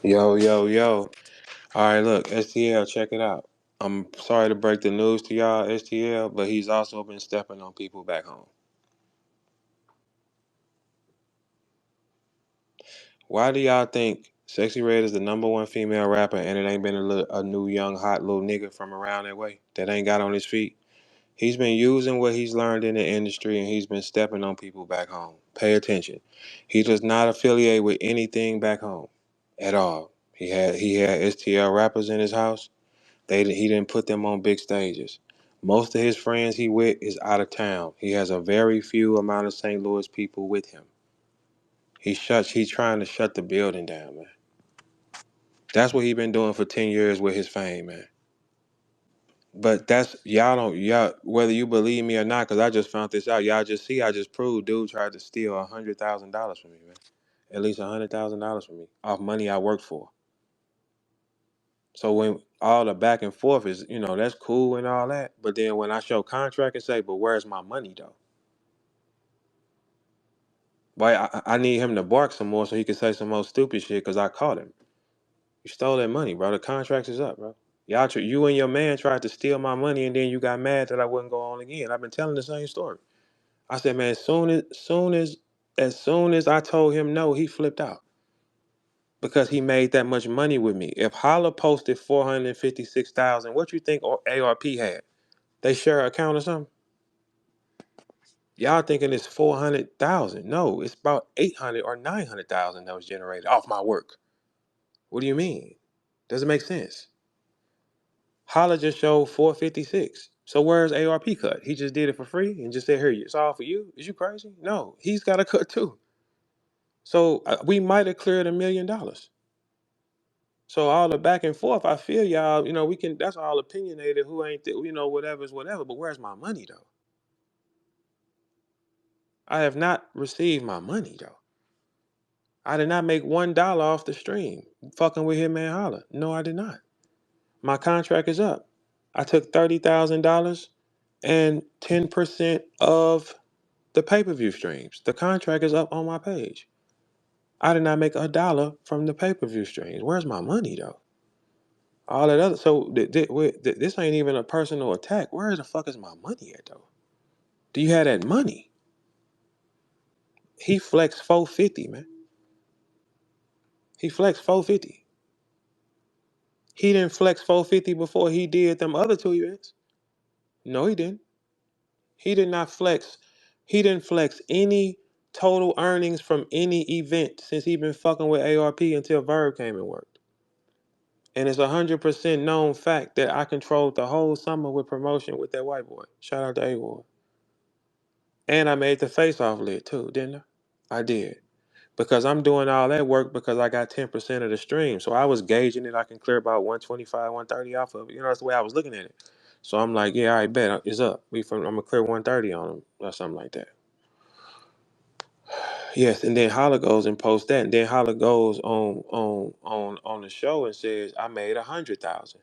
Yo, yo, yo. All right, look, STL, check it out. I'm sorry to break the news to y'all, STL, but he's also been stepping on people back home. Why do y'all think Sexy Red is the #1 female rapper and it ain't been a new young hot little nigga from around that way that ain't got on his feet? He's been using what he's learned in the industry and he's been stepping on people back home. Pay attention. He does not affiliate with anything back home at all. He had STL rappers in his house. He didn't put them on big stages. Most of his friends he with is out of town. He has a very few amount of St. Louis people with him. He's trying to shut the building down, man. That's what he been doing for 10 years with his fame, man. But that's y'all whether you believe me or not, because I just found this out. Y'all just see I just proved dude tried to steal $100,000 from me, man. At least $100,000 from me off money I worked for. So when all the back and forth is, that's cool and all that. But then when I show contract and say, but where's my money though? Boy, I need him to bark some more so he can say some more stupid shit because I caught him. You stole that money, bro. The contract is up, bro. You and your man tried to steal my money and then you got mad that I wouldn't go on again. I've been telling the same story. I said, man, as soon as I told him no, he flipped out because he made that much money with me. If Holla posted 456,000, what you think ARP had? They share an account or something? Y'all thinking it's 400,000? No, it's about 800 or 900,000 that was generated off my work. What do you mean? Doesn't make sense. Holla just showed 456. So where's ARP cut? He just did it for free and just said, "Here, it's all for you." Is you crazy? No, he's got a cut too. So we might have cleared $1 million. So all the back and forth, I feel y'all. We can. That's all opinionated. Who ain't? Whatever's whatever. But where's my money though? I have not received my money though. I did not make $1 off the stream fucking with Hitman Holla. No, I did not. My contract is up. I took $30,000 and 10% of the pay-per-view streams. The contract is up on my page. I did not make $1 from the pay-per-view streams. Where's my money though? All that other this ain't even a personal attack. Where the fuck is my money at though? Do you have that money? He flexed 450, man. He flexed 450. He didn't flex 450 before he did them other two events. No, he didn't. He did not flex. He didn't flex any total earnings from any event since he been fucking with ARP until VERB came and worked. And it's 100% known fact that I controlled the whole summer with promotion with that white boy. Shout out to A-Ward. And I made the face-off lid too, didn't I? I did. Because I'm doing all that work because I got 10% of the stream. So I was gauging it. I can clear about 125, 130 off of it. That's the way I was looking at it. So I'm like, yeah, I bet it's up. I'm gonna clear 130 on him or something like that. Yes, and then Holla goes and posts that, and then Holla goes on the show and says, I made 100,000.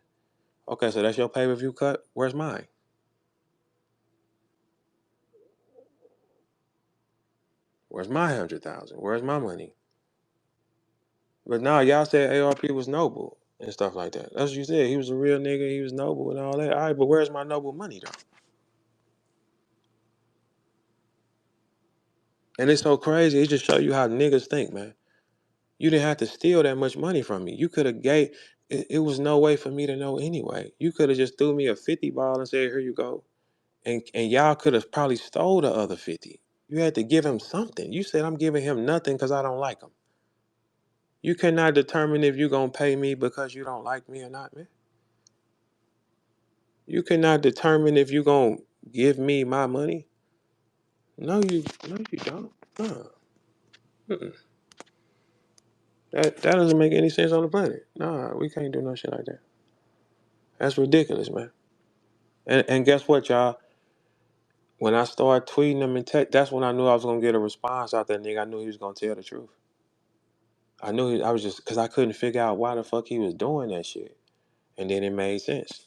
Okay, so that's your pay-per-view cut. Where's mine? Where's my 100,000? Where's my money? But now y'all said ARP was noble and stuff like that. That's what you said. He was a real nigga. He was noble and all that. All right, but where's my noble money though? And it's so crazy. It just show you how niggas think, man. You didn't have to steal that much money from me. You could have gave. It was no way for me to know anyway. You could have just threw me a 50 ball and said, "Here you go," and y'all could have probably stole the other 50. You had to give him something. You said I'm giving him nothing because I don't like him. You cannot determine if you're gonna pay me because you don't like me or not, man. You cannot determine if you're gonna give me my money. No, you don't. No. Mm-mm. That doesn't make any sense on the planet. Nah, we can't do no shit like that. That's ridiculous, man. And guess what, y'all? When I started tweeting him and that's when I knew I was gonna get a response out that nigga. I knew he was gonna tell the truth. I was just because I couldn't figure out why the fuck he was doing that shit. And then it made sense.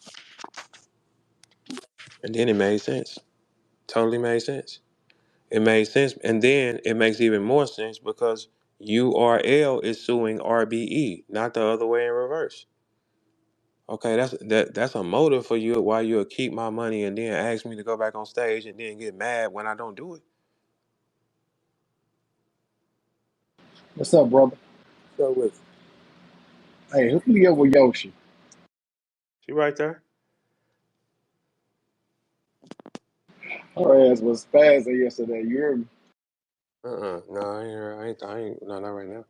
And then it made sense. Totally made sense. It made sense. And then it makes even more sense because URL is suing RBE, not the other way in reverse. Okay, that's a motive for you why you'll keep my money and then ask me to go back on stage and then get mad when I don't do it. What's up, brother? So with Hey, hook me up with Yoshi. she right there? Her ass was spazzing yesterday. You heard me? No, I ain't no, not right now.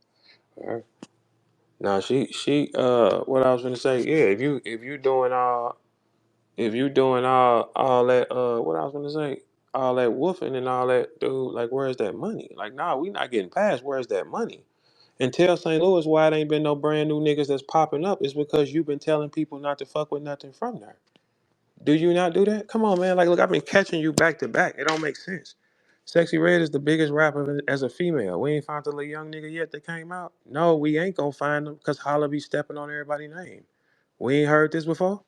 All right. No, she what I was gonna say, yeah, if you doing all that what I was gonna say, all that woofing and all that, dude, like where's that money? Like, nah, we not getting past where's that money? And tell St. Louis why it ain't been no brand new niggas that's popping up is because you've been telling people not to fuck with nothing from there. Do you not do that? Come on, man. Like, look, I've been catching you back to back. It don't make sense. Sexy Red is the biggest rapper as a female. We ain't found the little young nigga yet that came out. No, we ain't gonna find him because Holla be stepping on everybody's name. We ain't heard this before.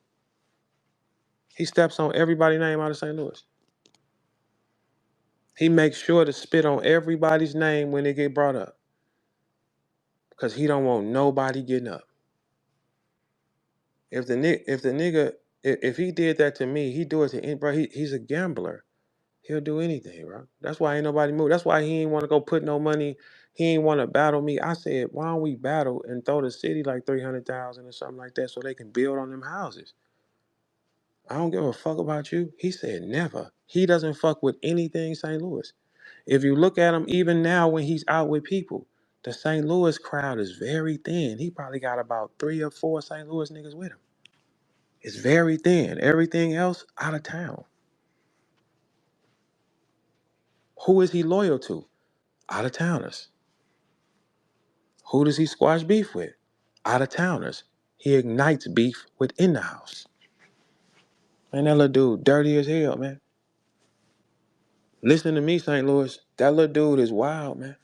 He steps on everybody's name out of St. Louis. He makes sure to spit on everybody's name when they get brought up because he don't want nobody getting up. If he did that to me, he do it to any bro. He's a gambler. He'll do anything, bro. That's why ain't nobody move. That's why he ain't want to go put no money. He ain't want to battle me. I said, why don't we battle and throw the city like 300,000 or something like that so they can build on them houses? I don't give a fuck about you. He said never. He doesn't fuck with anything St. Louis. If you look at him even now when he's out with people, the St. Louis crowd is very thin. He probably got about 3 or 4 St. Louis niggas with him. It's very thin. Everything else out of town. Who is he loyal to? Out of towners. Who does he squash beef with? Out of towners. He ignites beef within the house. Man, that little dude dirty as hell, man. Listen to me, St. Louis. That little dude is wild, man.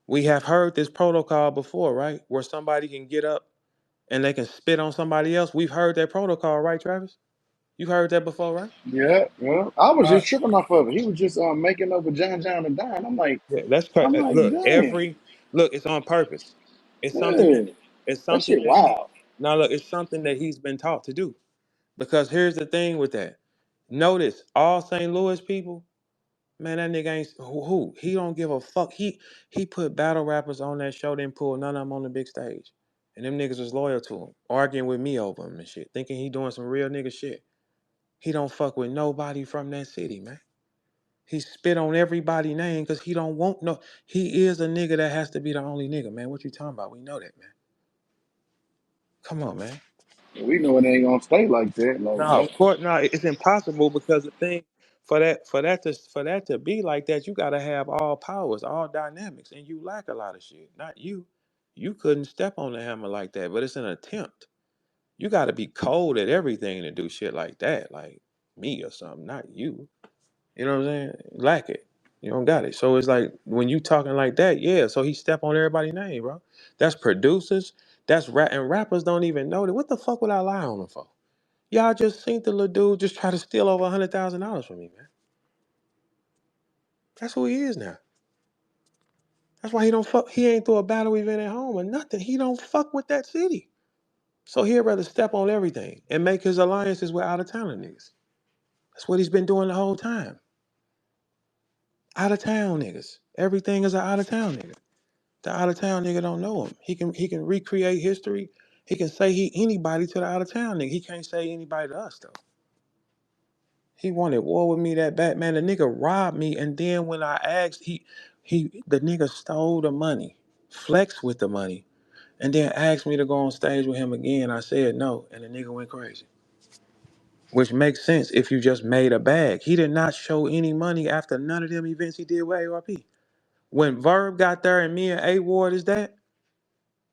We have heard this protocol before, right? Where somebody can get up and they can spit on somebody else. We've heard that protocol, right, Travis? You've heard that before, right? Yeah, yeah. I was Uh, just tripping off of it. He was just making up with John and Don. yeah, that's I'm crazy. like, Look, damn, it's on purpose. It's something that yeah, it's that something shit that he wild. now look, it's something that he's been taught to do. Because here's the thing with that. Notice all St. Louis people, man, that nigga ain't who. He don't give a fuck. He put battle rappers on that show, didn't pull none of them on the big stage. And them niggas was loyal to him, arguing with me over him and shit, thinking he doing some real nigga shit. He don't fuck with nobody from that city, man. He spit on everybody name because he don't want no. He is a nigga that has to be the only nigga, man. What you talking about? We know that, man. Come on, man. We know it ain't gonna stay like that. Like No, that. of course not. It's impossible because the thing for that to be like that, you gotta have all powers, all dynamics, and you lack a lot of shit. Not you. You couldn't step on the hammer like that, but it's an attempt. You gotta be cold at everything to do shit like that, like me or something, not you. You know what I'm saying? Lack it. You don't got it. So it's like when you talking like that, yeah. So he step on everybody's name, bro. That's producers. That's and rappers don't even know that. What the fuck would I lie on them for? Y'all just seen the little dude just try to steal over $100,000 from me, man. That's who he is now. That's why he don't fuck. He ain't through a battle event at home or nothing. He don't fuck with that city. So he'd rather step on everything and make his alliances with out of town niggas. That's what he's been doing the whole time. Out of town niggas. Everything is an out of town nigga. The out of town nigga don't know him. He can recreate history. He can say he anybody to the out of town nigga. He can't say anybody to us though. He wanted war with me that bad, man. The nigga robbed me, and then when I asked, the nigga stole the money, flexed with the money, and then asked me to go on stage with him again. I said no, and the nigga went crazy. Which makes sense if you just made a bag. He did not show any money after none of them events he did with ARP. When Verb got there and me and A Ward is that,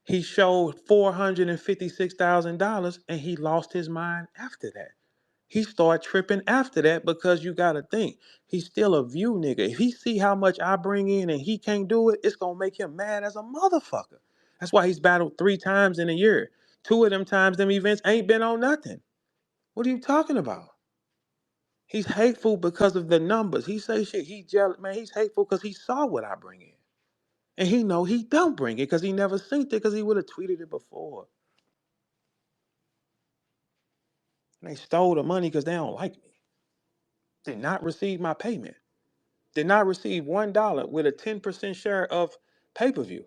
he showed $456,000 and he lost his mind after that. He started tripping after that because you gotta think he's still a view nigga. If he see how much I bring in and he can't do it, it's gonna make him mad as a motherfucker. That's why he's battled 3 times in a year. 2 of them times them events ain't been on nothing. What are you talking about? He's hateful because of the numbers. He say shit. He jealous, man. He's hateful because he saw what I bring in, And he know he don't bring it because he never seen it because he would have tweeted it before. And they stole the money because they don't like me. Did not receive my payment. Did not receive $1 with a 10% share of pay-per-view.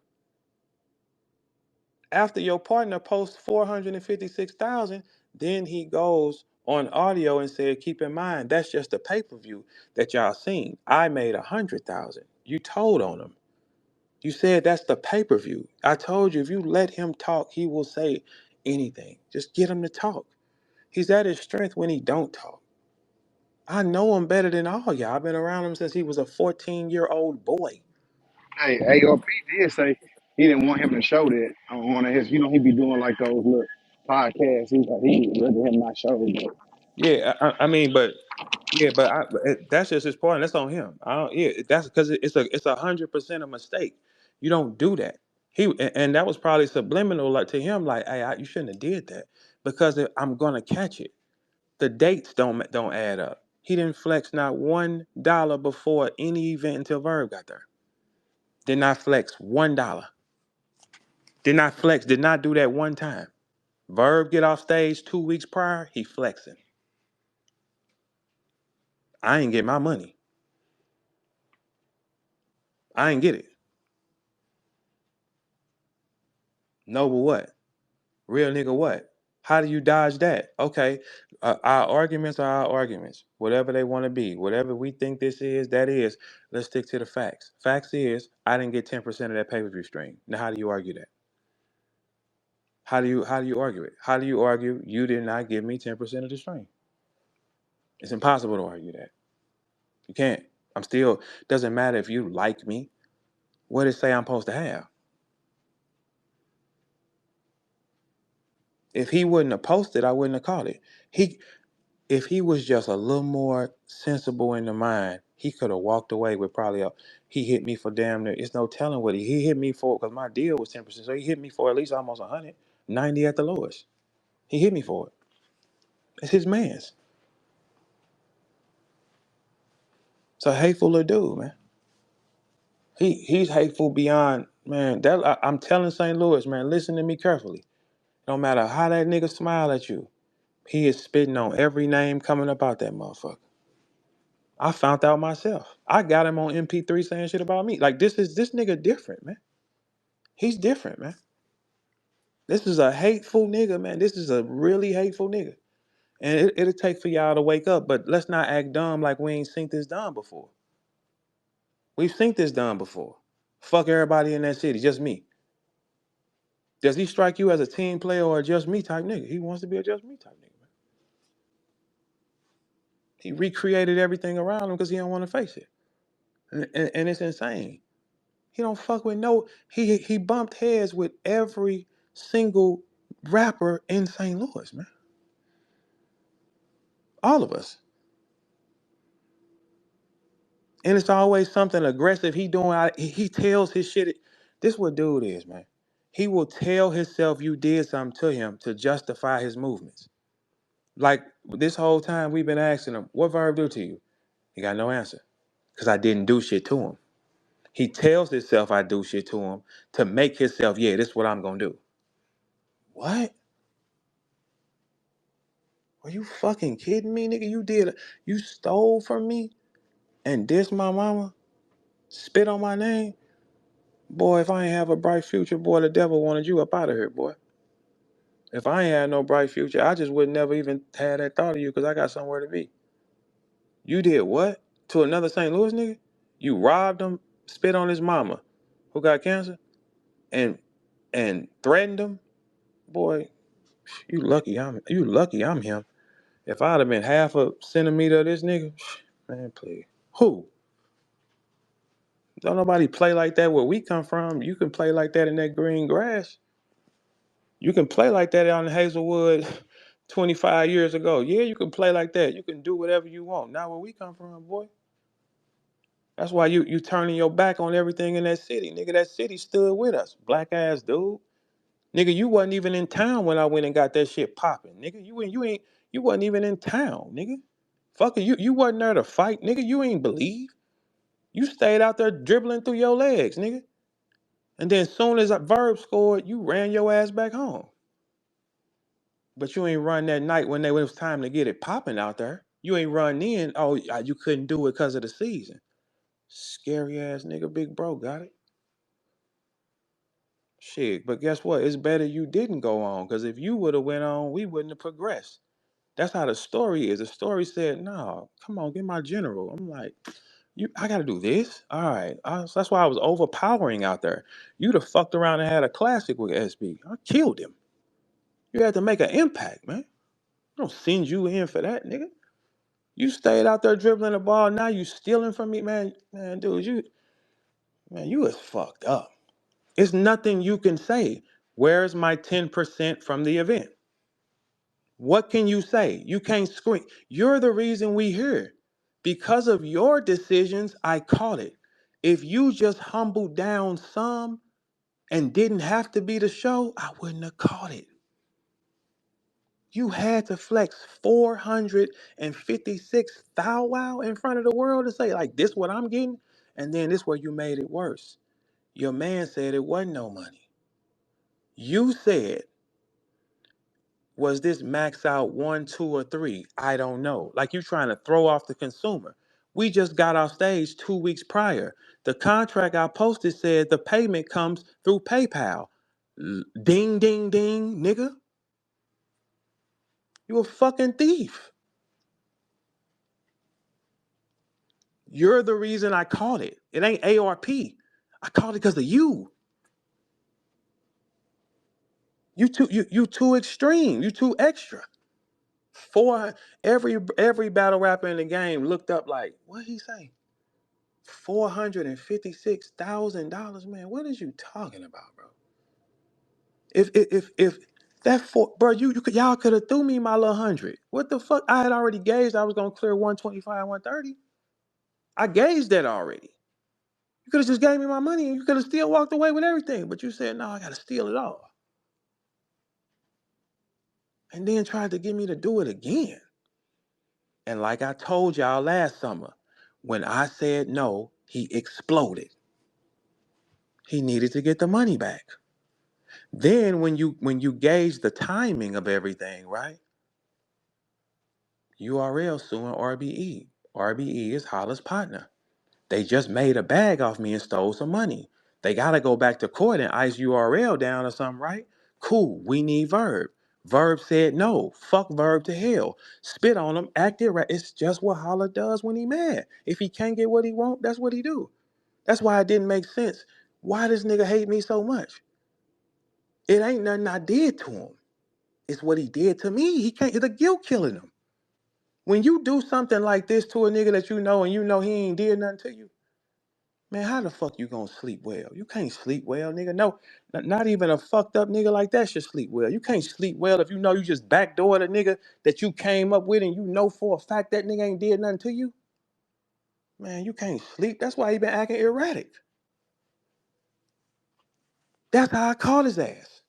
After your partner posts 456,000, then he goes on audio and said, keep in mind, that's just the pay-per-view that y'all seen. I made 100,000. You told on him. You said that's the pay-per-view. I told you if you let him talk, he will say anything. Just get him to talk. He's at his strength when he don't talk. I know him better than all y'all. I've been around him since he was a 14-year-old boy. Hey, AOP did say he didn't want him to show that on one of his. You know, he be doing like those little podcasts. He's like he would rather him not show it. Yeah, I mean, but yeah, but that's just his part. And that's on him. I don't. Yeah, that's because it's 100% a mistake. You don't do that. And that was probably subliminal, like to him, like, hey, you shouldn't have did that because I'm gonna catch it. The dates don't add up. He didn't flex not $1 before any event until Verb got there. Did not flex $1. Did not flex. Did not do that one time. Verb get off stage 2 weeks prior. He flexing. I ain't get my money. I ain't get it. No, but what? Real nigga, what? How do you dodge that? Okay, our arguments are our arguments. Whatever they want to be, whatever we think this is, that is. Let's stick to the facts. Facts is, I didn't get 10% of that pay-per-view stream. Now, how do you argue that? How do you argue it? How do you argue you did not give me 10% of the stream? It's impossible to argue that. You can't. I'm still. Doesn't matter if you like me. What does it say I'm supposed to have? If he wouldn't have posted, I wouldn't have caught it. If he was just a little more sensible in the mind, he could have walked away with probably he hit me for damn near. It's no telling what he hit me for because my deal was 10%. So he hit me for at least almost 100, 90 at the lowest. He hit me for it. It's his man's. It's a hateful little dude, man. He's hateful beyond, man. I'm telling St. Louis, man, listen to me carefully. No matter how that nigga smile at you, he is spitting on every name coming up out that motherfucker. I found out myself. I got him on MP3 saying shit about me. Like this nigga different, man. He's different, man. This is a hateful nigga, man. This is a really hateful nigga. And it'll take for y'all to wake up, but let's not act dumb like we ain't seen this done before. We've seen this done before. Fuck everybody in that city, just me. Does he strike you as a team player or a just me type nigga? He wants to be a just me type nigga, man. He recreated everything around him because he don't want to face it. And it's insane. He don't fuck with no. He bumped heads with every single rapper in St. Louis, man. All of us. And it's always something aggressive he doing. He tells his shit. This what dude is, man. He will tell himself you did something to him to justify his movements. Like this whole time we've been asking him, what Verb do to you? He got no answer. Because I didn't do shit to him. He tells himself I do shit to him to make himself, yeah, this is what I'm gonna do. What? Are you fucking kidding me, nigga? You stole from me and dissed my mama, spit on my name? Boy, if I ain't have a bright future, boy, the devil wanted you up out of here, boy. If I ain't had no bright future, I just would never even had that thought of you because I got somewhere to be. You did what? To another St. Louis nigga? You robbed him, spit on his mama, who got cancer, and threatened him? Boy, you lucky I'm him. If I'd have been half a centimeter of this nigga, man, please. Who? Don't nobody play like that where we come from. You can play like that in that green grass. You can play like that out in Hazelwood 25 years ago. Yeah, you can play like that. You can do whatever you want. Not where we come from, boy. That's why you turning your back on everything in that city. Nigga, that city stood with us. Black ass dude. Nigga, you wasn't even in town when I went and got that shit popping. Nigga, you wasn't even in town, nigga. Fucker, you wasn't there to fight, nigga. You ain't believe. You stayed out there dribbling through your legs, nigga. And then soon as Verb scored, you ran your ass back home. But you ain't run that night when it was time to get it popping out there. You ain't run in. Oh, you couldn't do it because of the season. Scary ass nigga, big bro, got it. Shit, but guess what? It's better you didn't go on, because if you would have went on, we wouldn't have progressed. That's how the story is. The story said, "No, come on, get my general." I'm like, I got to do this. All right, so that's why I was overpowering out there. You'd have fucked around and had a classic with SB. I killed him. You had to make an impact, man. I don't send you in for that, nigga. You stayed out there dribbling the ball. Now you stealing from me, man. Man, dude, you was fucked up. It's nothing you can say. Where's my 10% from the event? What can you say? You can't scream. You're the reason we here. Because of your decisions, I caught it. If you just humbled down some and didn't have to be the show, I wouldn't have caught it. You had to flex 456 thou wow in front of the world to say, like, this what I'm getting? And then this where you made it worse. Your man said it wasn't no money. You said, was this max out 1, 2, or 3? I don't know. Like you trying to throw off the consumer. We just got off stage 2 weeks prior. The contract I posted said the payment comes through PayPal. Ding, ding, ding, nigga. You a fucking thief. You're the reason I caught it. It ain't ARP. I caught it because of you. You too extreme. You too extra. Every battle rapper in the game looked up like, what he say? $456,000, man. What is you talking about, bro? If that bro, y'all could have threw me my little 100. What the fuck? I had already gauged I was gonna clear 125, 130. I gauged that already. You could have just gave me my money and you could have still walked away with everything. But you said, no, I gotta steal it all. And then tried to get me to do it again. And like I told y'all last summer, when I said no, he exploded. He needed to get the money back. Then when you gauge the timing of everything, right? URL suing RBE. RBE is Holla's partner. They just made a bag off me and stole some money. They gotta go back to court and ice URL down or something, right? Cool, we need Verb. Verb said no. Fuck Verb to hell. Spit on him, act it right. It's just what Holla does when he mad. If he can't get what he want, that's what he do. That's why it didn't make sense. Why does nigga hate me so much? It ain't nothing I did to him. It's what he did to me. He can't. The guilt killing him. When you do something like this to a nigga that you know and you know he ain't did nothing to you, man, how the fuck you gonna sleep well? You can't sleep well, nigga. No, not even a fucked up nigga like that should sleep well. You can't sleep well if you know you just backdoored a nigga that you came up with and you know for a fact that nigga ain't did nothing to you. Man, you can't sleep. That's why he been acting erratic. That's how I caught his ass.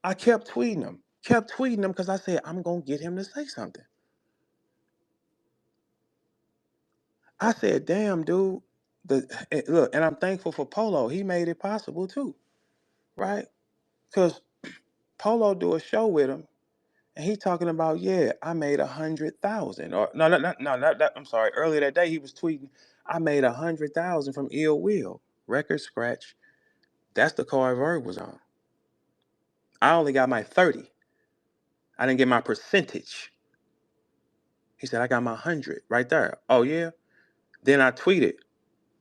I kept tweeting him. Because I said, I'm gonna get him to say something. I said, damn, dude. Look, and I'm thankful for Polo. He made it possible too, right? Because Polo do a show with him, and he talking about, yeah, I made 100,000. Or no, not that. I'm sorry. Earlier that day, he was tweeting, I made 100,000 from Ill Will record scratch. That's the card Verb was on. I only got my 30. I didn't get my percentage. He said, I got my 100 right there. Oh yeah. Then I tweeted,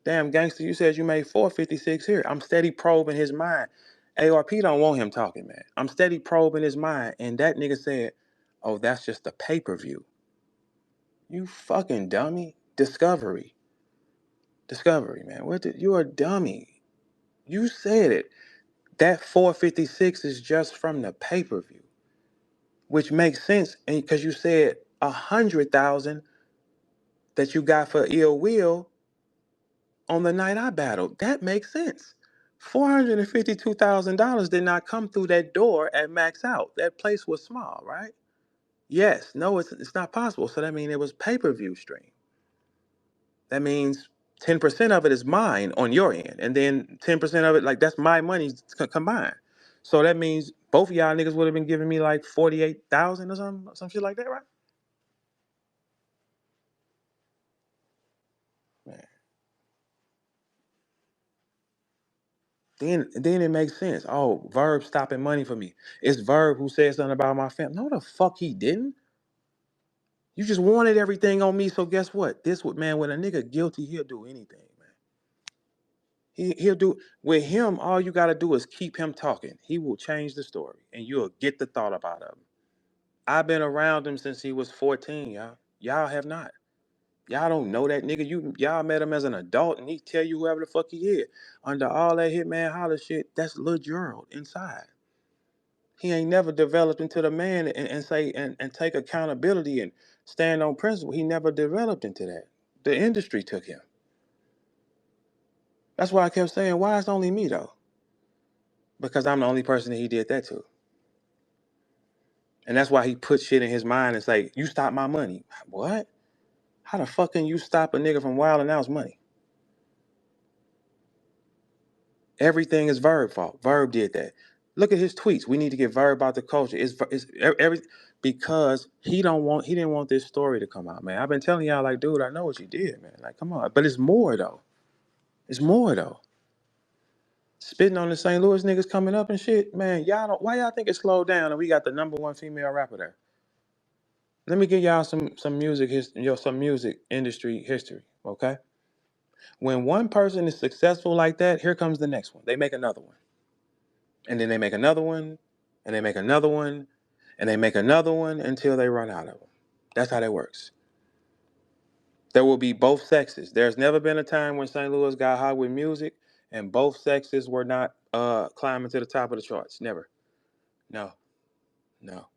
damn, gangster, you said you made 456 here. I'm steady probing his mind. ARP don't want him talking, man. I'm steady probing his mind. And that nigga said, oh, that's just a pay-per-view. You fucking dummy. Discovery, man. You're a dummy. You said it. That 456 is just from the pay-per-view, which makes sense because you said 100,000 that you got for Ill Will on the night I battled. That makes sense. $452,000 did not come through that door at Max Out. That place was small, right? Yes. No, it's not possible. So that means it was pay-per-view stream. That means 10% of it is mine on your end, and then 10% of it, like that's my money combined. So that means both of y'all niggas would have been giving me like 48,000 or some shit like that, right? Man. Then it makes sense. Oh, Verb stopping money for me. It's Verb who said something about my family. No, the fuck he didn't. You just wanted everything on me. So guess what? This would man, when a nigga guilty, he'll do anything, man. He'll do with him. All you gotta do is keep him talking. He will change the story, and you'll get the thought about him. I've been around him since he was 14, y'all. Y'all have not. Y'all don't know that nigga. Y'all met him as an adult, and he tell you whoever the fuck he is. Under all that Hitman Holla shit, that's Lil Gerald inside. He ain't never developed into the man and say and take accountability and stand on principle. He never developed into that. The industry took him. That's why I kept saying, why it's only me though? Because I'm the only person that he did that to. And that's why he put shit in his mind and say, you stop my money. What? How the fuck can you stop a nigga from wilding out's money? Everything is Verb fault. Verb did that. Look at his tweets. We need to get Verb out the culture. It's every because he didn't want this story to come out, man. I've been telling y'all, like, dude, I know what you did, man. Like, come on. But it's more though. It's more though. Spitting on the St. Louis niggas coming up and shit, man. Y'all don't. Why y'all think it slowed down and we got the number one female rapper there? Let me give y'all some music some music industry history, okay? When one person is successful like that, here comes the next one. They make another one. And then they make another one, and they make another one, and they make another one until they run out of them. That's how that works. There will be both sexes. There's never been a time when St. Louis got hot with music and both sexes were not climbing to the top of the charts. Never. No. No.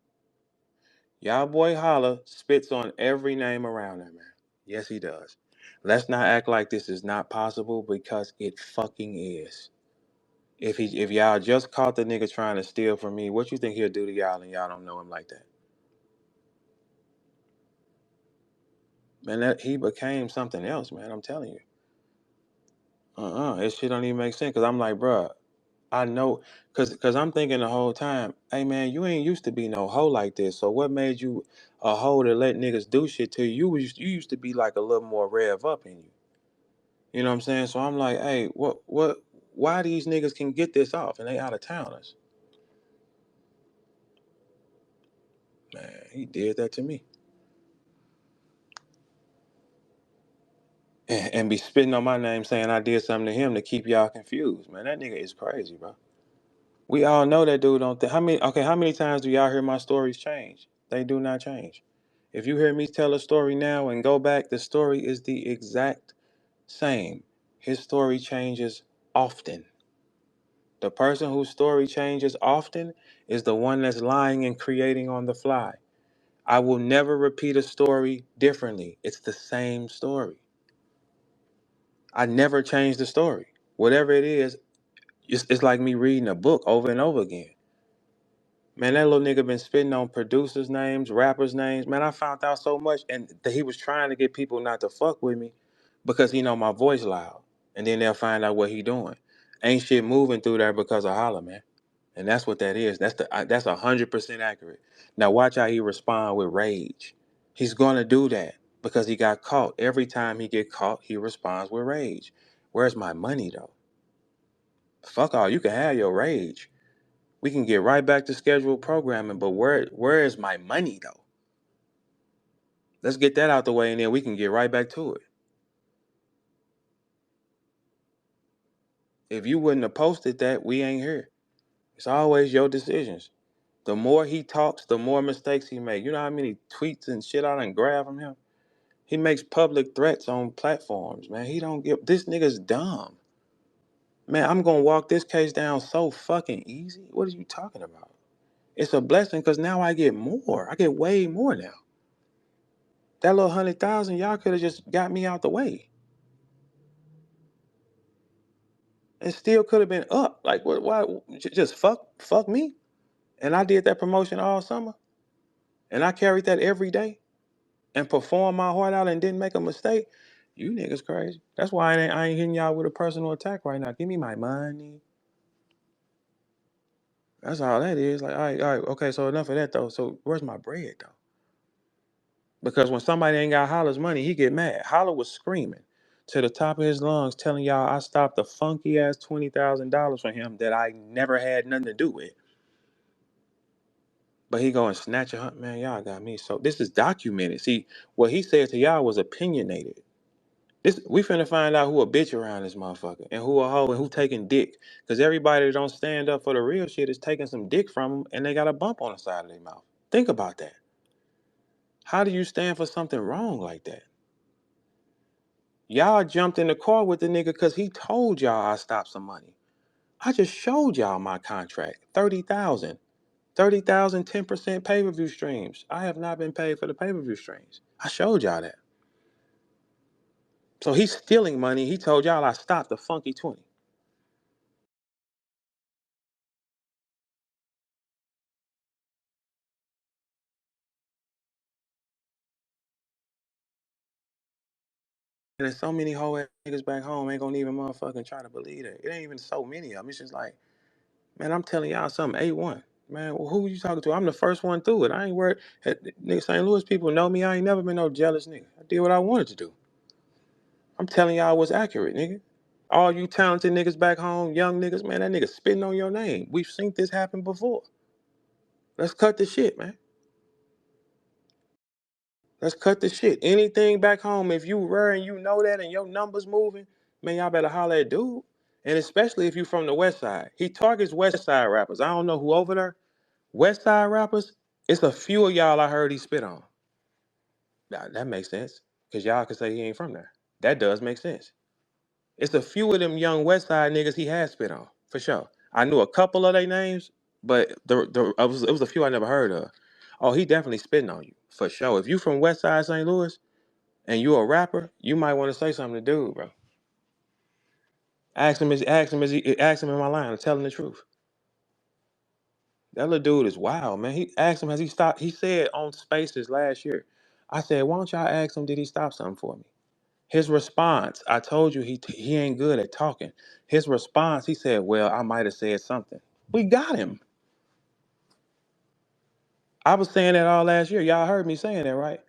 Y'all boy Holla spits on every name around there, man. Yes, he does. Let's not act like this is not possible because it fucking is. If y'all just caught the nigga trying to steal from me, what you think he'll do to y'all and y'all don't know him like that? Man, that he became something else, man. I'm telling you. This shit don't even make sense. Cause I'm like, bruh, I know, cause I'm thinking the whole time, hey man, you ain't used to be no hoe like this. So what made you a hoe to let niggas do shit to you? You used to be like a little more rev up in you. You know what I'm saying? So I'm like, hey, why these niggas can get this off and they out of towners? Man, he did that to me. And be spitting on my name saying I did something to him to keep y'all confused. Man, that nigga is crazy, bro. We all know that dude don't think. How many times do y'all hear my stories change? They do not change. If you hear me tell a story now and go back, the story is the exact same. His story changes often. The person whose story changes often is the one that's lying and creating on the fly. I will never repeat a story differently. It's the same story. I never change the story. Whatever it is, it's like me reading a book over and over again. Man, that little nigga been spitting on producers' names, rappers' names. Man, I found out so much, and that he was trying to get people not to fuck with me because he know my voice loud. And then they'll find out what he doing. Ain't shit moving through there because of Holla, man. And that's what that is. That's 100% accurate. Now watch how he respond with rage. He's gonna do that because he got caught. Every time he get caught, he responds with rage. Where's my money though? Fuck all. You can have your rage. We can get right back to scheduled programming, but where is my money though? Let's get that out the way and then we can get right back to it. If you wouldn't have posted that, we ain't here. It's always your decisions. The more he talks, the more mistakes he makes. You know how many tweets and shit I done grab from him? He makes public threats on platforms, man. He don't give this nigga's dumb. Man, I'm gonna walk this case down so fucking easy. What are you talking about? It's a blessing because now I get more. I get way more now. That little 100,000, y'all could have just got me out the way. It still could have been up. Like what? Why? Just fuck me. And I did that promotion all summer, and I carried that every day, and performed my heart out, and didn't make a mistake. You niggas crazy. That's why I ain't hitting y'all with a personal attack right now. Give me my money. That's all that is. Like, all right, okay, so enough of that though. So where's my bread though? Because when somebody ain't got Holla's money, he get mad. Holla was screaming to the top of his lungs, telling y'all I stopped the funky ass $20,000 from him that I never had nothing to do with. But he go and snatch a hunt, man. Y'all got me. So this is documented. See, what he said to y'all was opinionated. This we finna find out who a bitch around this motherfucker and who a hoe and who taking dick. Cause everybody that don't stand up for the real shit is taking some dick from them and they got a bump on the side of their mouth. Think about that. How do you stand for something wrong like that? Y'all jumped in the car with the nigga because he told y'all I stopped some money. I just showed y'all my contract. 30,000. 30,000, 10% pay-per-view streams. I have not been paid for the pay-per-view streams. I showed y'all that. So he's stealing money. He told y'all I stopped the funky 20. And there's so many whole ass niggas back home ain't gonna even motherfucking try to believe that. It ain't even so many of them. It's just like, man, I'm telling y'all something. A1. Man, well, who you talking to? I'm the first one through it. I ain't worried. Nigga, St. Louis people know me. I ain't never been no jealous nigga. I did what I wanted to do. I'm telling y'all what's accurate, nigga. All you talented niggas back home, young niggas, man, that nigga spitting on your name. We've seen this happen before. Let's cut the shit, man. Let's cut the shit. Anything back home, if you rare and you know that and your numbers moving, man, y'all better holler at dude. And especially if you from the West Side. He targets West Side rappers. I don't know who over there. West Side rappers, it's a few of y'all I heard he spit on. That makes sense. Because y'all can say he ain't from there. That does make sense. It's a few of them young West Side niggas he has spit on, for sure. I knew a couple of their names, but it was a few I never heard of. Oh, he definitely spitting on you, for sure. If you from West Side St. Louis and you a rapper, you might want to say something to dude, bro. Ask him in my line, I'm telling the truth. That little dude is wild, man. He asked him, has he stopped? He said on Spaces last year. I said, why don't y'all ask him, did he stop something for me? His response, I told you he ain't good at talking. His response, he said, well, I might have said something. We got him. I was saying that all last year. Y'all heard me saying that, right?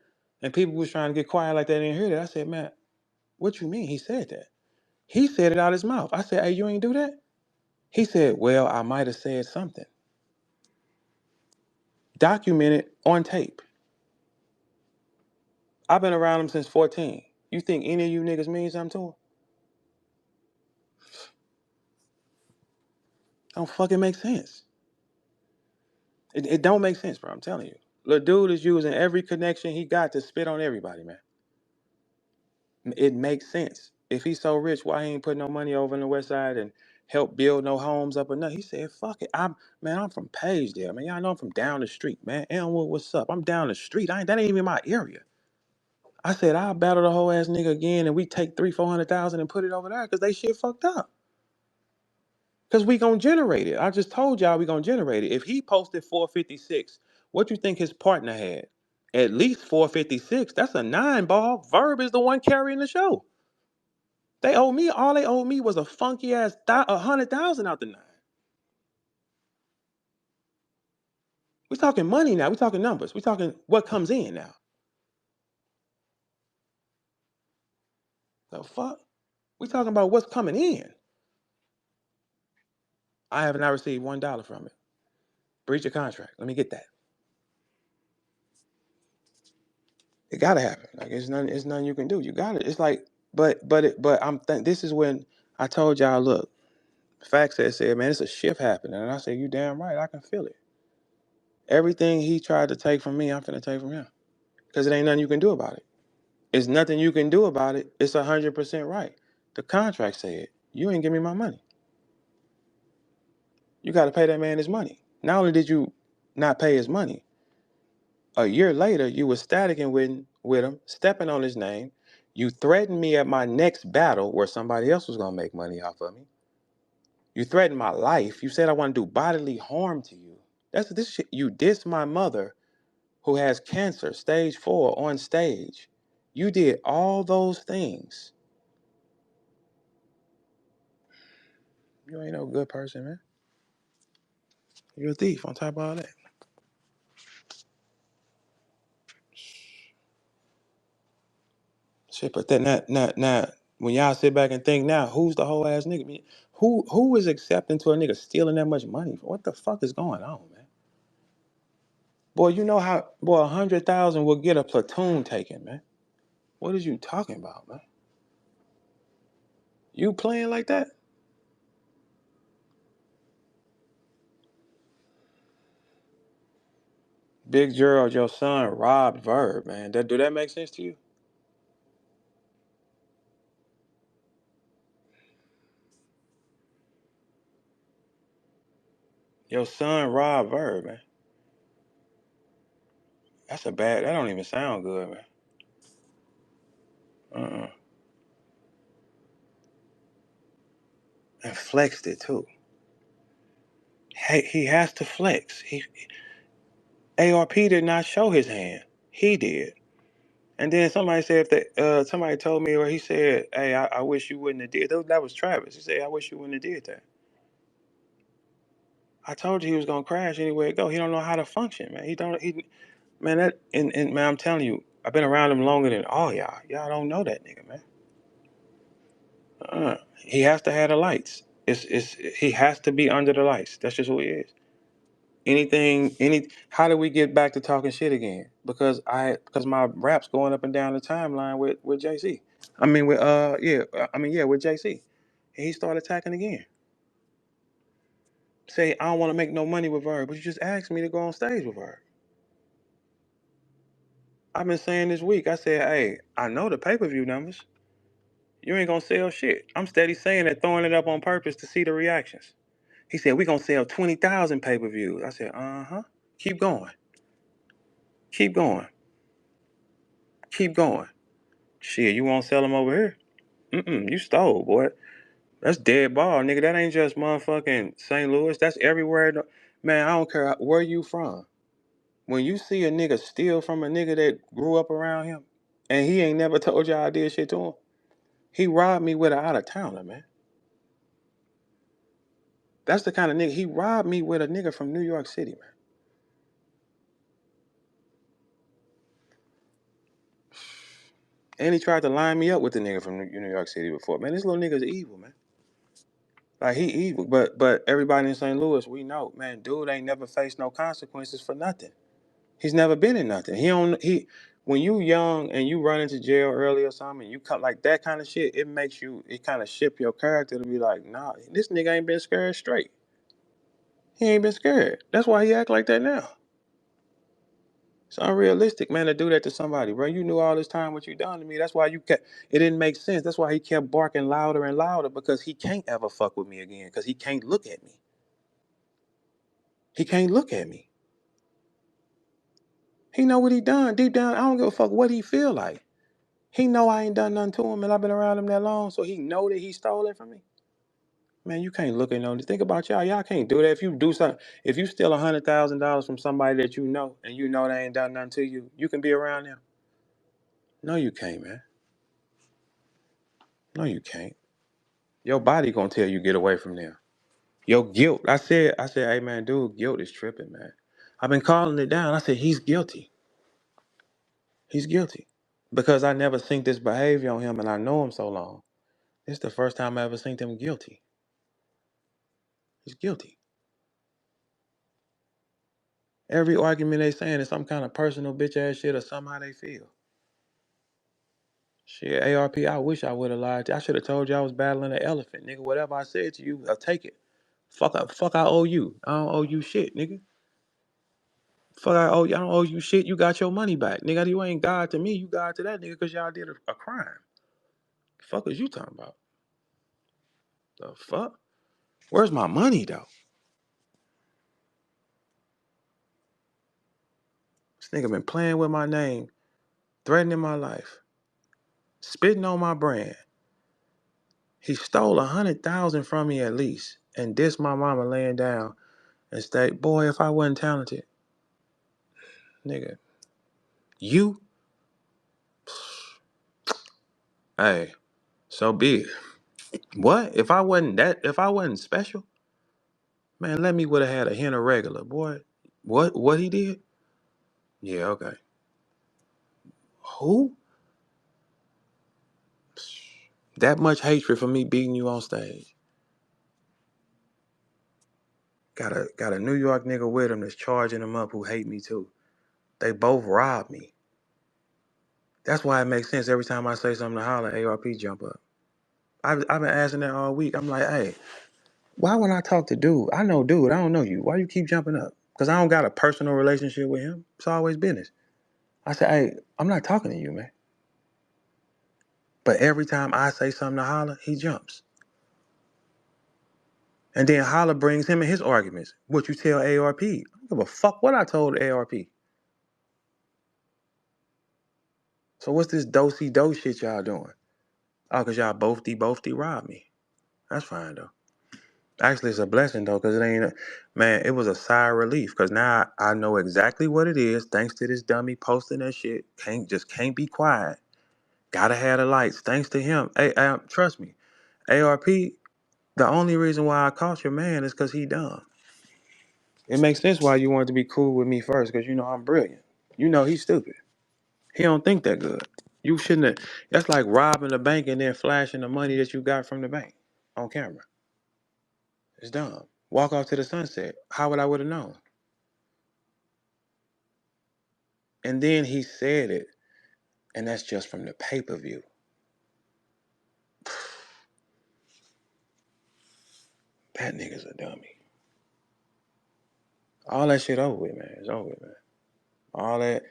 And people was trying to get quiet like they didn't hear that. I said, man, what you mean? He said that. He said it out his mouth. I said, hey, you ain't do that? He said, well, I might have said something. Documented on tape. I've been around him since 14. You think any of you niggas mean something to him? Don't fucking make sense. It don't make sense, bro. I'm telling you. Little dude is using every connection he got to spit on everybody, man. It makes sense. If he's so rich, why he ain't putting no money over on the West Side and help build no homes up or nothing? He said, fuck it. I'm from Paysdale, man. Y'all know I'm from down the street, man. Elmwood, what's up? I'm down the street. That ain't even my area. I said, I'll battle the whole ass nigga again and we take 300,000-400,000 and put it over there because they shit fucked up. Because we gonna generate it. I just told y'all we gonna generate it. If he posted 456, what you think his partner had? At least 456. That's a 9 ball. VERB is the one carrying the show. All they owed me was a funky ass 100,000 out the 9. We talking money now. We talking numbers. We talking what comes in now. The fuck? We talking about what's coming in. I have not received $1 from it. Breach of contract. Let me get that. It gotta happen. Like it's nothing you can do. You got it. It's like, this is when I told y'all, look, Facts said, man, it's a shift happening. And I said, you damn right, I can feel it. Everything he tried to take from me, I'm finna take from him. Because it ain't nothing you can do about it. It's nothing you can do about it. It's 100% right. The contract said, you ain't give me my money. You got to pay that man his money. Not only did you not pay his money, a year later, you was staticking with him, stepping on his name. You threatened me at my next battle where somebody else was going to make money off of me. You threatened my life. You said I want to do bodily harm to you. That's this shit. You dissed my mother who has cancer, stage 4, on stage. You did all those things. You ain't no good person, man. You're a thief on top of all that. Shit, but that now, when y'all sit back and think now, who's the whole ass nigga? Who is accepting to a nigga stealing that much money? What the fuck is going on, man? Boy, you know how 100,000 will get a platoon taken, man. What is you talking about, man? You playing like that? Big Gerald, your son robbed Verb, man. Do that make sense to you? Your son robbed Verb, man. That don't even sound good, man. Uh-uh. And flexed it too. Hey, he has to flex. ARP did not show his hand. He did. And then somebody said somebody told me, or he said, "Hey, I wish you wouldn't have did." That was Travis. He said, "I wish you wouldn't have did that." I told you he was gonna crash anywhere it go. He don't know how to function, man. Man, man, I'm telling you, I've been around him longer than all y'all. Y'all don't know that nigga, man. He has to have the lights. He has to be under the lights. That's just who he is. How do we get back to talking shit again? Because my rap's going up and down the timeline with JC. I mean with with JC. And he started attacking again. Say, I don't want to make no money with her, but you just asked me to go on stage with her. I've been saying this week, I said, hey, I know the pay-per-view numbers. You ain't gonna sell shit. I'm steady saying that, throwing it up on purpose to see the reactions. He said, we gonna sell 20,000 pay-per-views. I said, uh-huh. Keep going. Keep going. Keep going. Shit, you won't sell them over here? You stole, boy. That's dead ball, nigga. That ain't just motherfucking St. Louis. That's everywhere. Man, I don't care where you from. When you see a nigga steal from a nigga that grew up around him, and he ain't never told y'all I did shit to him, he robbed me with an out-of-towner, man. That's the kind of nigga. He robbed me with a nigga from New York City, man. And he tried to line me up with the nigga from New York City before. Man, this little nigga's evil, man. Like, he evil. But everybody in St. Louis, we know, man, dude ain't never faced no consequences for nothing. He's never been in nothing. When you young and you run into jail early or something, and you come like that kind of shit, it kind of ship your character to be like, nah, this nigga ain't been scared straight. He ain't been scared. That's why he act like that now. It's unrealistic, man, to do that to somebody, bro. You knew all this time what you done to me. That's why it didn't make sense. That's why he kept barking louder and louder, because he can't ever fuck with me again, because he can't look at me. He can't look at me. He know what he done. Deep down, I don't give a fuck what he feel like. He know I ain't done nothing to him, and I've been around him that long, so he know that he stole it from me. Man, you can't look at no. Think about y'all. Y'all can't do that. If you do something, if you steal $100,000 from somebody that you know, and you know they ain't done nothing to you, you can be around them. No, you can't, man. No, you can't. Your body gonna tell you get away from them. Your guilt. I said, hey man, dude, guilt is tripping, man. I've been calling it down. I said, he's guilty. He's guilty. Because I never seen this behavior on him, and I know him so long. It's the first time I ever seen him guilty. He's guilty. Every argument they saying is some kind of personal bitch ass shit or somehow they feel. Shit, ARP, I wish I would have lied to you. I should have told you I was battling an elephant, nigga. Whatever I said to you, I'll take it. Fuck, I owe you. I don't owe you shit, nigga. Fuck, I don't owe you shit. You got your money back, nigga. You ain't God to me. You God to that nigga because y'all did a crime. Fuck is you talking about? The fuck? Where's my money though? This nigga been playing with my name, threatening my life, spitting on my brand. He stole 100,000 from me at least, and dissed my mama laying down and stayed. Boy, if I wasn't talented, nigga, you. Hey, so be it. What? If I wasn't special, man, let me would have had a hint of regular, boy. What he did? Yeah, okay. Who? That much hatred for me beating you on stage. Got a New York nigga with him that's charging him up who hate me too. They both robbed me. That's why it makes sense every time I say something to Holla, ARP jump up. I've been asking that all week. I'm like, hey, why when I talk to dude, I know dude, I don't know you. Why you keep jumping up? Because I don't got a personal relationship with him. It's always business. I said, hey, I'm not talking to you, man. But every time I say something to Holla, he jumps. And then Holla brings him in his arguments. What you tell ARP? I don't give a fuck what I told ARP. So what's this do-si-do shit y'all doing? Oh, because y'all both robbed me. That's fine, though. Actually, it's a blessing, though, because it ain't, man, it was a sigh of relief, because now I know exactly what it is, thanks to this dummy posting that shit. Can't be quiet. Gotta have the lights, thanks to him. Hey, trust me, ARP, the only reason why I caught your man is because he dumb. It makes sense why you wanted to be cool with me first, because you know I'm brilliant. You know he's stupid. He don't think that good. You shouldn't have. That's like robbing the bank and then flashing the money that you got from the bank on camera. It's dumb. Walk off to the sunset. How would have known? And then he said it, and that's just from the pay-per-view. That nigga's a dummy. All that shit over with, man. It's over with, man. All that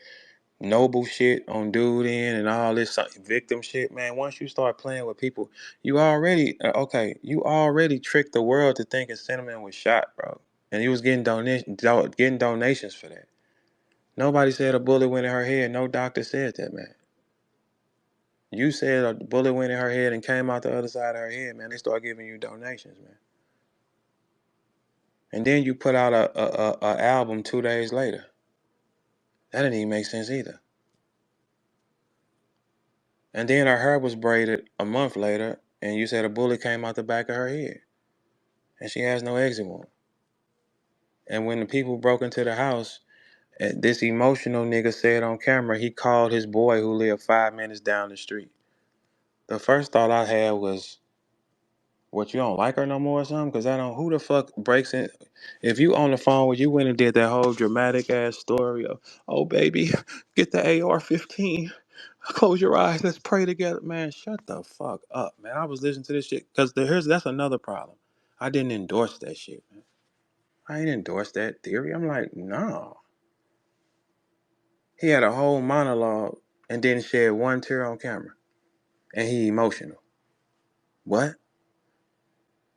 noble shit on dude in and all this victim shit, man. Once you start playing with people, you already you already tricked the world to thinking Cinnamon was shot, bro. And he was getting donations for that. Nobody said a bullet went in her head. No doctor said that, man. You said a bullet went in her head and came out the other side of her head, man. They start giving you donations, man. And then you put out a album 2 days later. That didn't even make sense either. And then her hair was braided a month later, and you said a bullet came out the back of her head. And she has no exit wound. And when the people broke into the house, this emotional nigga said on camera he called his boy who lived 5 minutes down the street. The first thought I had was, what, you don't like her no more or something? Because I don't, who the fuck breaks in? If you on the phone with you went and did that whole dramatic ass story of, oh baby, get the AR-15, close your eyes, let's pray together. Man, shut the fuck up, man. I was listening to this shit because that's another problem. I didn't endorse that shit, man. I ain't endorse that theory. I'm like, no. He had a whole monologue and didn't shed one tear on camera. And he emotional. What?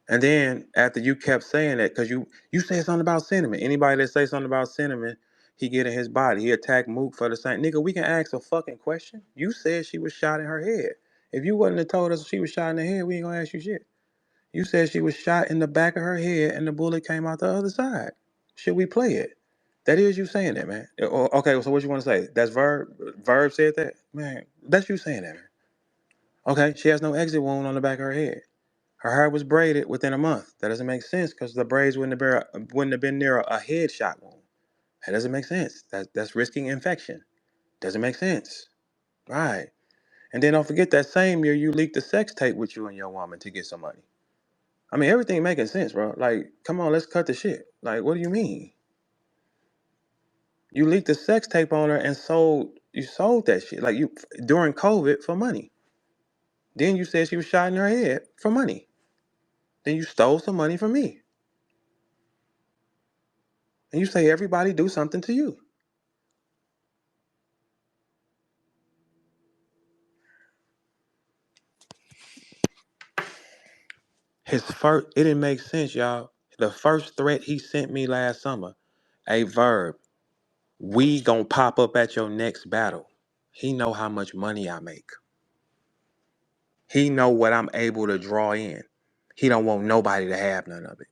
And then after you kept saying that, because you said something about Cinnamon. Anybody that say something about Cinnamon, he get in his body. He attacked Mook for the same. Nigga, we can ask a fucking question. You said she was shot in her head. If you wouldn't have told us she was shot in the head, we ain't gonna ask you shit. You said she was shot in the back of her head and the bullet came out the other side. Should we play it? That is you saying that, man. Okay, so what you want to say? That's Verb. Verb said that, man. That's you saying that, man. Okay, she has no exit wound on the back of her head. Her hair was braided within a month. That doesn't make sense because the braids wouldn't have been near a headshot wound. That doesn't make sense. That's risking infection. Doesn't make sense. Right. And then don't forget that same year you leaked the sex tape with you and your woman to get some money. I mean, everything making sense, bro. Like, come on, let's cut the shit. Like, what do you mean? You leaked the sex tape on her and you sold that shit. Like, you during COVID for money. Then you said she was shot in her head for money. Then you stole some money from me. And you say everybody do something to you. It didn't make sense, y'all. The first threat he sent me last summer, a verb, we gonna pop up at your next battle. He know how much money I make. He know what I'm able to draw in. He don't want nobody to have none of it.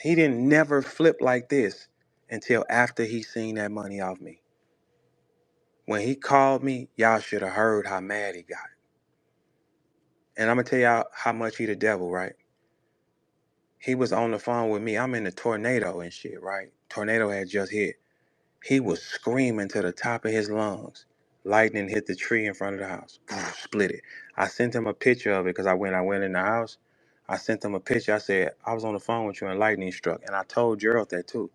He didn't never flip like this until after he seen that money off me. When he called me, y'all should have heard how mad he got. And I'm gonna tell y'all how much he the devil, right? He was on the phone with me. I'm in the tornado and shit, right? Tornado had just hit. He was screaming to the top of his lungs. Lightning hit the tree in front of the house. Split it. I sent him a picture of it because I went in the house. I sent him a picture. I said, I was on the phone with you and lightning struck. And I told Gerald that too.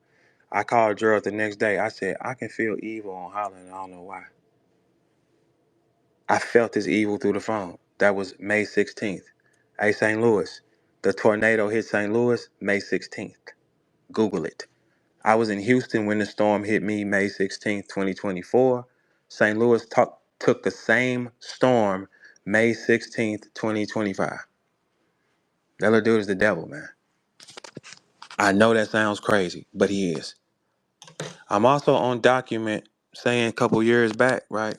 I called Gerald the next day. I said, I can feel evil on Holla and I don't know why. I felt this evil through the phone. That was May 16th. Hey, St. Louis. The tornado hit St. Louis May 16th. Google it. I was in Houston when the storm hit me May 16th, 2024. St. Louis took the same storm May 16th, 2025. That little dude is the devil, man. I know that sounds crazy, but he is. I'm also on document saying a couple years back, right?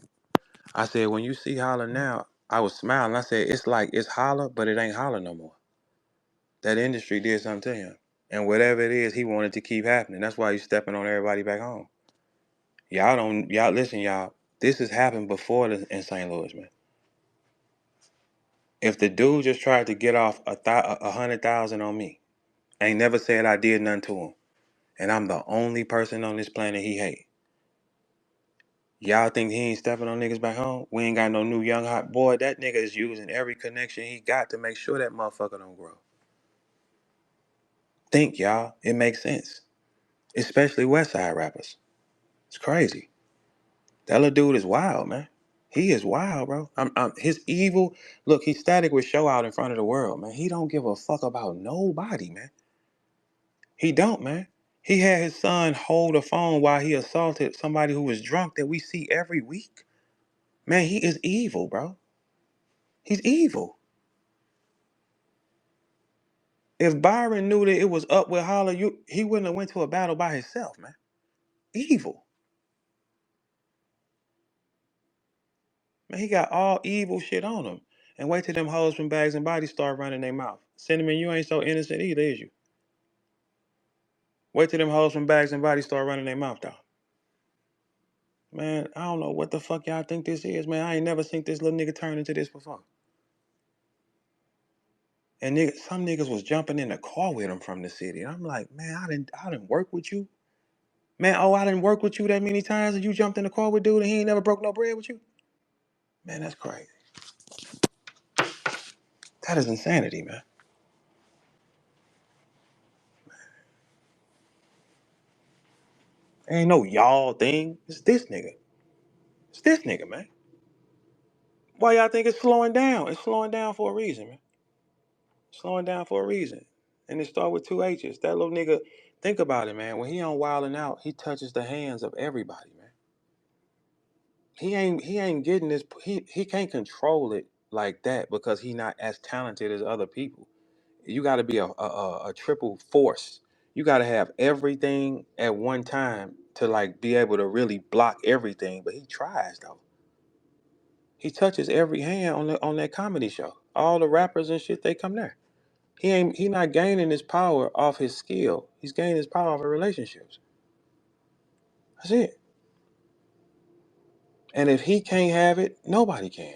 I said, when you see Holla now, I was smiling. I said, it's like it's Holla, but it ain't Holla no more. That industry did something to him. And whatever it is, he wanted to keep happening. That's why he's stepping on everybody back home. Y'all listen, y'all. This has happened before in St. Louis, man. If the dude just tried to get off 100,000 on me, ain't never said I did nothing to him, and I'm the only person on this planet he hate. Y'all think he ain't stepping on niggas back home? We ain't got no new young hot boy. That nigga is using every connection he got to make sure that motherfucker don't grow. Think, y'all. It makes sense. Especially West Side rappers. It's crazy. That little dude is wild, man. He is wild, bro. His evil. Look, he's static with show out in front of the world, man. He don't give a fuck about nobody, man. He don't, man. He had his son hold a phone while he assaulted somebody who was drunk that we see every week. Man, he is evil, bro. He's evil. If Byron knew that it was up with Holla, he wouldn't have went to a battle by himself, man. Evil. Man, he got all evil shit on him. And wait till them hoes from Bags and Bodies start running their mouth. Cinnamon, you ain't so innocent either, is you? Wait till them hoes from Bags and Bodies start running their mouth, though. Man, I don't know what the fuck y'all think this is, man. I ain't never seen this little nigga turn into this before. And some niggas was jumping in the car with him from the city. And I'm like, man, I didn't work with you. Man, I didn't work with you that many times and you jumped in the car with dude and he ain't never broke no bread with you? Man, that's crazy. That is insanity, man. Ain't no y'all thing. It's this nigga. It's this nigga, man. Why y'all think it's slowing down? It's slowing down for a reason, man. Slowing down for a reason. And it start with two H's. That little nigga, think about it, man. When he on wilding out, he touches the hands of everybody, man. He ain't getting this. He can't control it like that because he not as talented as other people. You got to be a triple force. You got to have everything at one time to like be able to really block everything. But he tries though. He touches every hand on that comedy show. All the rappers and shit, they come there. He not gaining his power off his skill. He's gaining his power off of relationships. That's it. And if he can't have it, nobody can.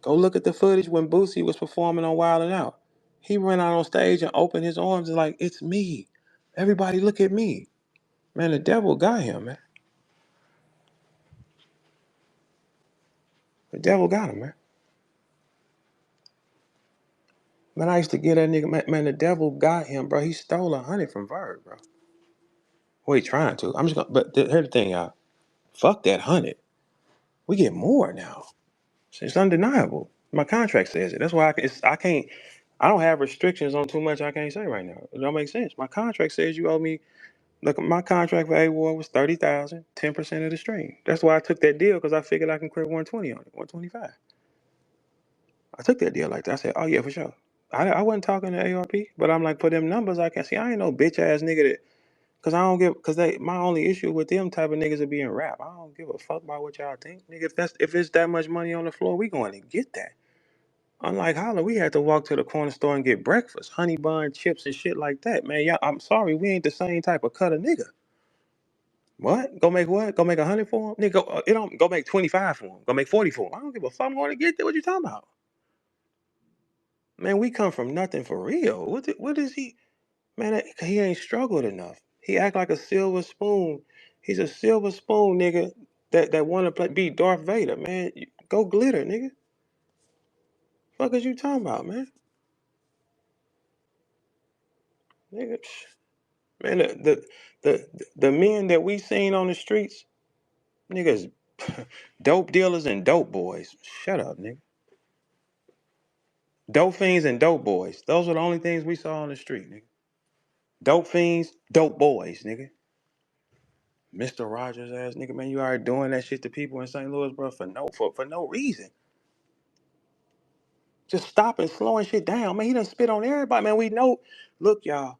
Go look at the footage when Boosie was performing on Wild 'N Out. He ran out on stage and opened his arms and like, it's me. Everybody look at me. Man, the devil got him, man. The devil got him, man. Man, I used to get that nigga, man, the devil got him, bro. He stole 100 from VERB, bro. Well, he trying to. I'm just gonna, but here's the thing, y'all. Fuck that 100. We get more now. It's undeniable. My contract says it. That's why I can't. I don't have restrictions on too much I can't say right now. It don't make sense. My contract says you owe me. Look, my contract for A-War was 30,000, 10% of the stream. That's why I took that deal because I figured I can clear 120 on it, 125. I took that deal like that. I said, oh yeah, for sure. I wasn't talking to ARP, but I'm like, for them numbers, I can see. I ain't no bitch ass nigga that, cause I don't give, cause my only issue with them type of niggas is being rap. I don't give a fuck about what y'all think, nigga. If it's that much money on the floor, we going to get that. Unlike Holla, we had to walk to the corner store and get breakfast, honey bun, chips, and shit like that, man. Y'all, I'm sorry, we ain't the same type of cut of nigga. What? Go make what? Go make 100 for him? Nigga, it don't go make 25 for him. Go make 40 for him. I don't give a fuck. I'm going to get there. What you talking about? Man, we come from nothing for real. What is he? Man, he ain't struggled enough. He act like a silver spoon. He's a silver spoon, nigga, that want to be Darth Vader, man. Go glitter, nigga. Fuck is you talking about, man? Nigga, man, the men that we seen on the streets, niggas, dope dealers and dope boys. Shut up, nigga. Dope fiends and dope boys. Those were the only things we saw on the street, nigga. Dope fiends, dope boys, nigga. Mr. Rogers ass nigga, man, you already doing that shit to people in St. Louis, bro, for no reason. Just stopping, slowing shit down. Man, he done spit on everybody. Man, we know. Look, y'all,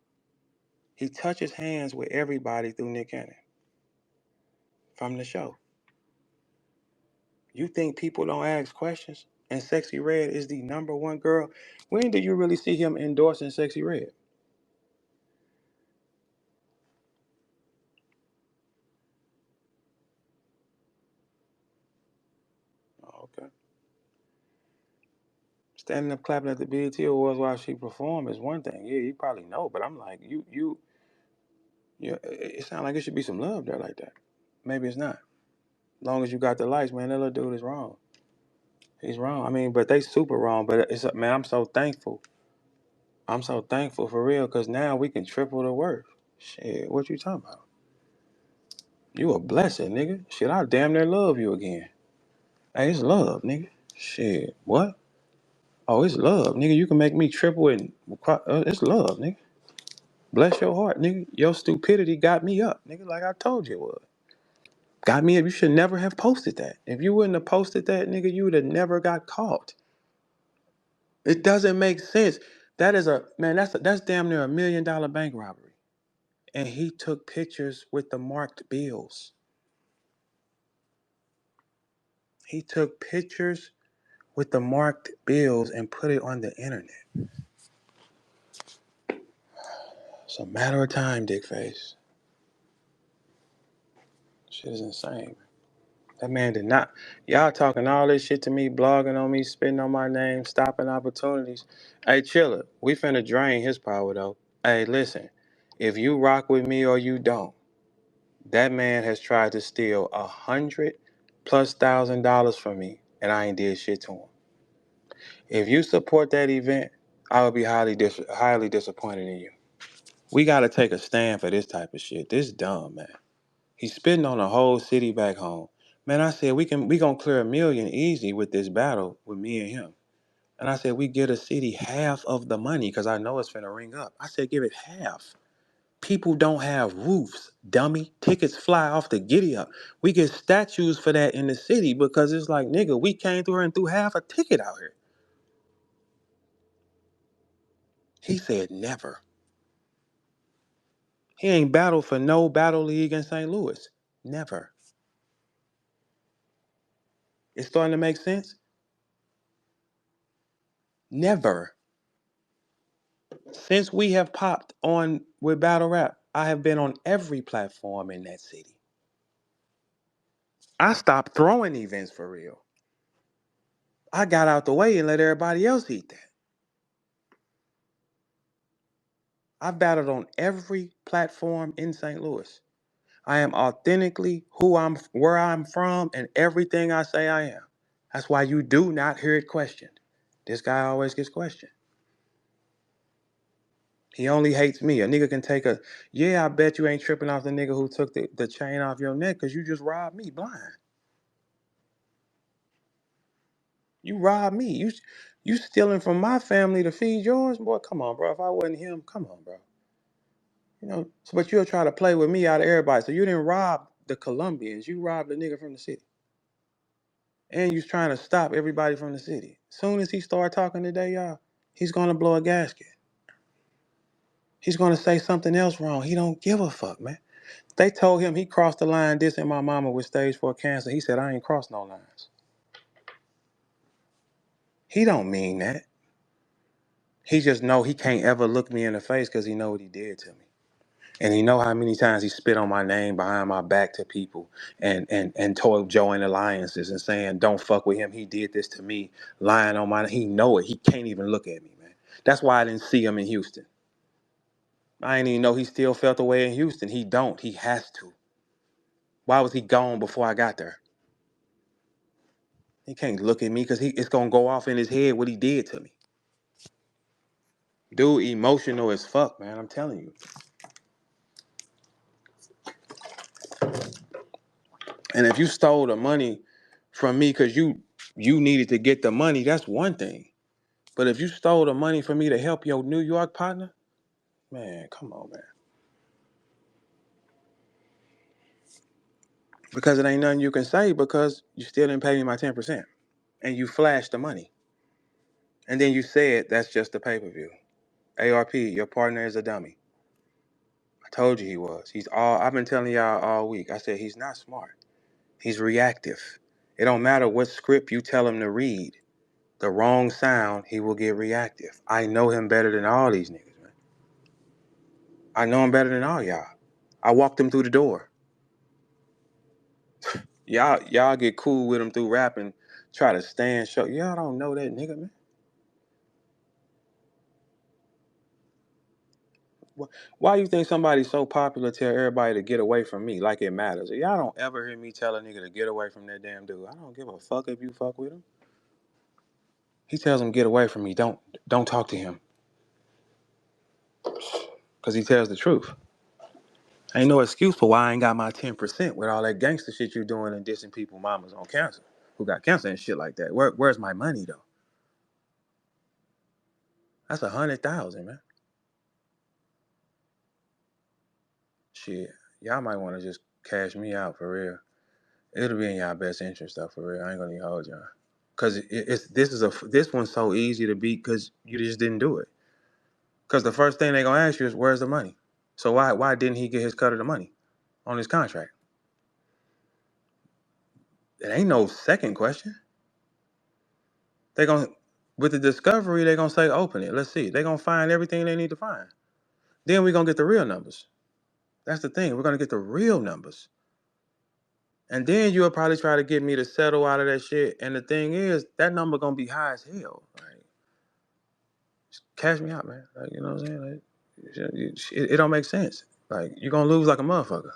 he touches hands with everybody through Nick Cannon from the show. You think people don't ask questions? And Sexy Red is the #1 girl. When did you really see him endorsing Sexy Red? Oh, okay. Standing up clapping at the BET Awards while she performed is one thing. Yeah, you probably know, but I'm like, yeah, it sounds like it should be some love there like that. Maybe it's not. As long as you got the lights, man, that little dude is wrong. He's wrong. I mean, but they super wrong. But man, I'm so thankful. I'm so thankful for real, because now we can triple the worth. Shit, what you talking about? You a blessing, nigga. Shit, I damn near love you again. Hey, it's love, nigga. Shit, what? Oh, it's love, nigga. You can make me triple and it's love, nigga. Bless your heart, nigga. Your stupidity got me up, nigga, like I told you it would. Got me up. You should never have posted that. If you wouldn't have posted that, nigga, you would have never got caught. It doesn't make sense. That is a man. That's damn near $1 million bank robbery. And he took pictures with the marked bills. He took pictures with the marked bills and put it on the internet. It's a matter of time, dickface. Shit is insane. That man did not. Y'all talking all this shit to me, blogging on me, spitting on my name, stopping opportunities. Hey, chiller. We finna drain his power though. Hey, listen. If you rock with me or you don't, that man has tried to steal $100,000+ from me, and I ain't did shit to him. If you support that event, I would be highly disappointed in you. We gotta take a stand for this type of shit. This dumb, man. He's spitting on the whole city back home. Man, I said we gonna clear 1 million easy with this battle with me and him. And I said we get a city half of the money because I know it's finna ring up. I said give it half. People don't have roofs, dummy. Tickets fly off the giddy up. We get statues for that in the city because it's like, nigga, we came through here and threw half a ticket out here. He said never. He ain't battled for no battle league in St. Louis. Never. It's starting to make sense? Never. Since we have popped on with battle rap, I have been on every platform in that city. I stopped throwing events for real. I got out the way and let everybody else eat that. I've battled on every platform in St. Louis. I am authentically where I'm from, and everything I say I am. That's why you do not hear it questioned. This guy always gets questioned. He only hates me. A nigga can take yeah, I bet you ain't tripping off the nigga who took the chain off your neck because you just robbed me blind. You robbed me. You stealing from my family to feed yours? Boy, come on, bro. If I wasn't him, come on, bro. But you'll try to play with me out of everybody. So you didn't rob the Colombians. You robbed the nigga from the city. And you trying to stop everybody from the city. Soon as he start talking today, y'all, he's going to blow a gasket. He's going to say something else wrong. He don't give a fuck, man. They told him he crossed the line dissing my mama with stage 4 cancer. He said, I ain't crossed no lines. He don't mean that. He just know he can't ever look me in the face because he know what he did to me. And he know how many times he spit on my name behind my back to people and told join alliances and saying, don't fuck with him. He did this to me, lying on my, he know it. He can't even look at me, man. That's why I didn't see him in Houston. I didn't even know he still felt the way in Houston. He don't. He has to. Why was he gone before I got there? He can't look at me because it's going to go off in his head what he did to me. Dude, emotional as fuck, man. I'm telling you. And if you stole the money from me because you needed to get the money, that's one thing. But if you stole the money from me to help your New York partner, man, come on, man. Because it ain't nothing you can say because you still didn't pay me my 10%. And you flashed the money. And then you said that's just the pay-per-view. ARP, your partner is a dummy. I told you he was. I've been telling y'all all week. I said he's not smart. He's reactive. It don't matter what script you tell him to read. The wrong sound, he will get reactive. I know him better than all these niggas, man. I know him better than all y'all. I walked him through the door. Y'all get cool with him through rapping, try to stand show. Y'all don't know that nigga, man. Why you think somebody's so popular tell everybody to get away from me like it matters? Y'all don't ever hear me tell a nigga to get away from that damn dude. I don't give a fuck if you fuck with him. He tells him get away from me. Don't talk to him. Cause he tells the truth. Ain't no excuse for why I ain't got my 10% with all that gangster shit you doing and dissing people mamas on cancer who got cancer and shit like that. Where's my money though? That's 100,000, man. Shit, y'all might want to just cash me out for real. It'll be in y'all best interest though, for real. I ain't gonna even hold y'all. Cause this one's so easy to beat because you just didn't do it. Cause the first thing they gonna ask you is where's the money? So why didn't he get his cut of the money on his contract? It ain't no second question. They gonna with the discovery they gonna say open it. Let's see. They gonna find everything they need to find. Then we gonna get the real numbers. That's the thing. We're gonna get the real numbers. And then you'll probably try to get me to settle out of that shit. And the thing is, that number gonna be high as hell. Like, just cash me out, man. Like, you know what I'm saying? Like, it don't make sense. Like, you're gonna lose like a motherfucker.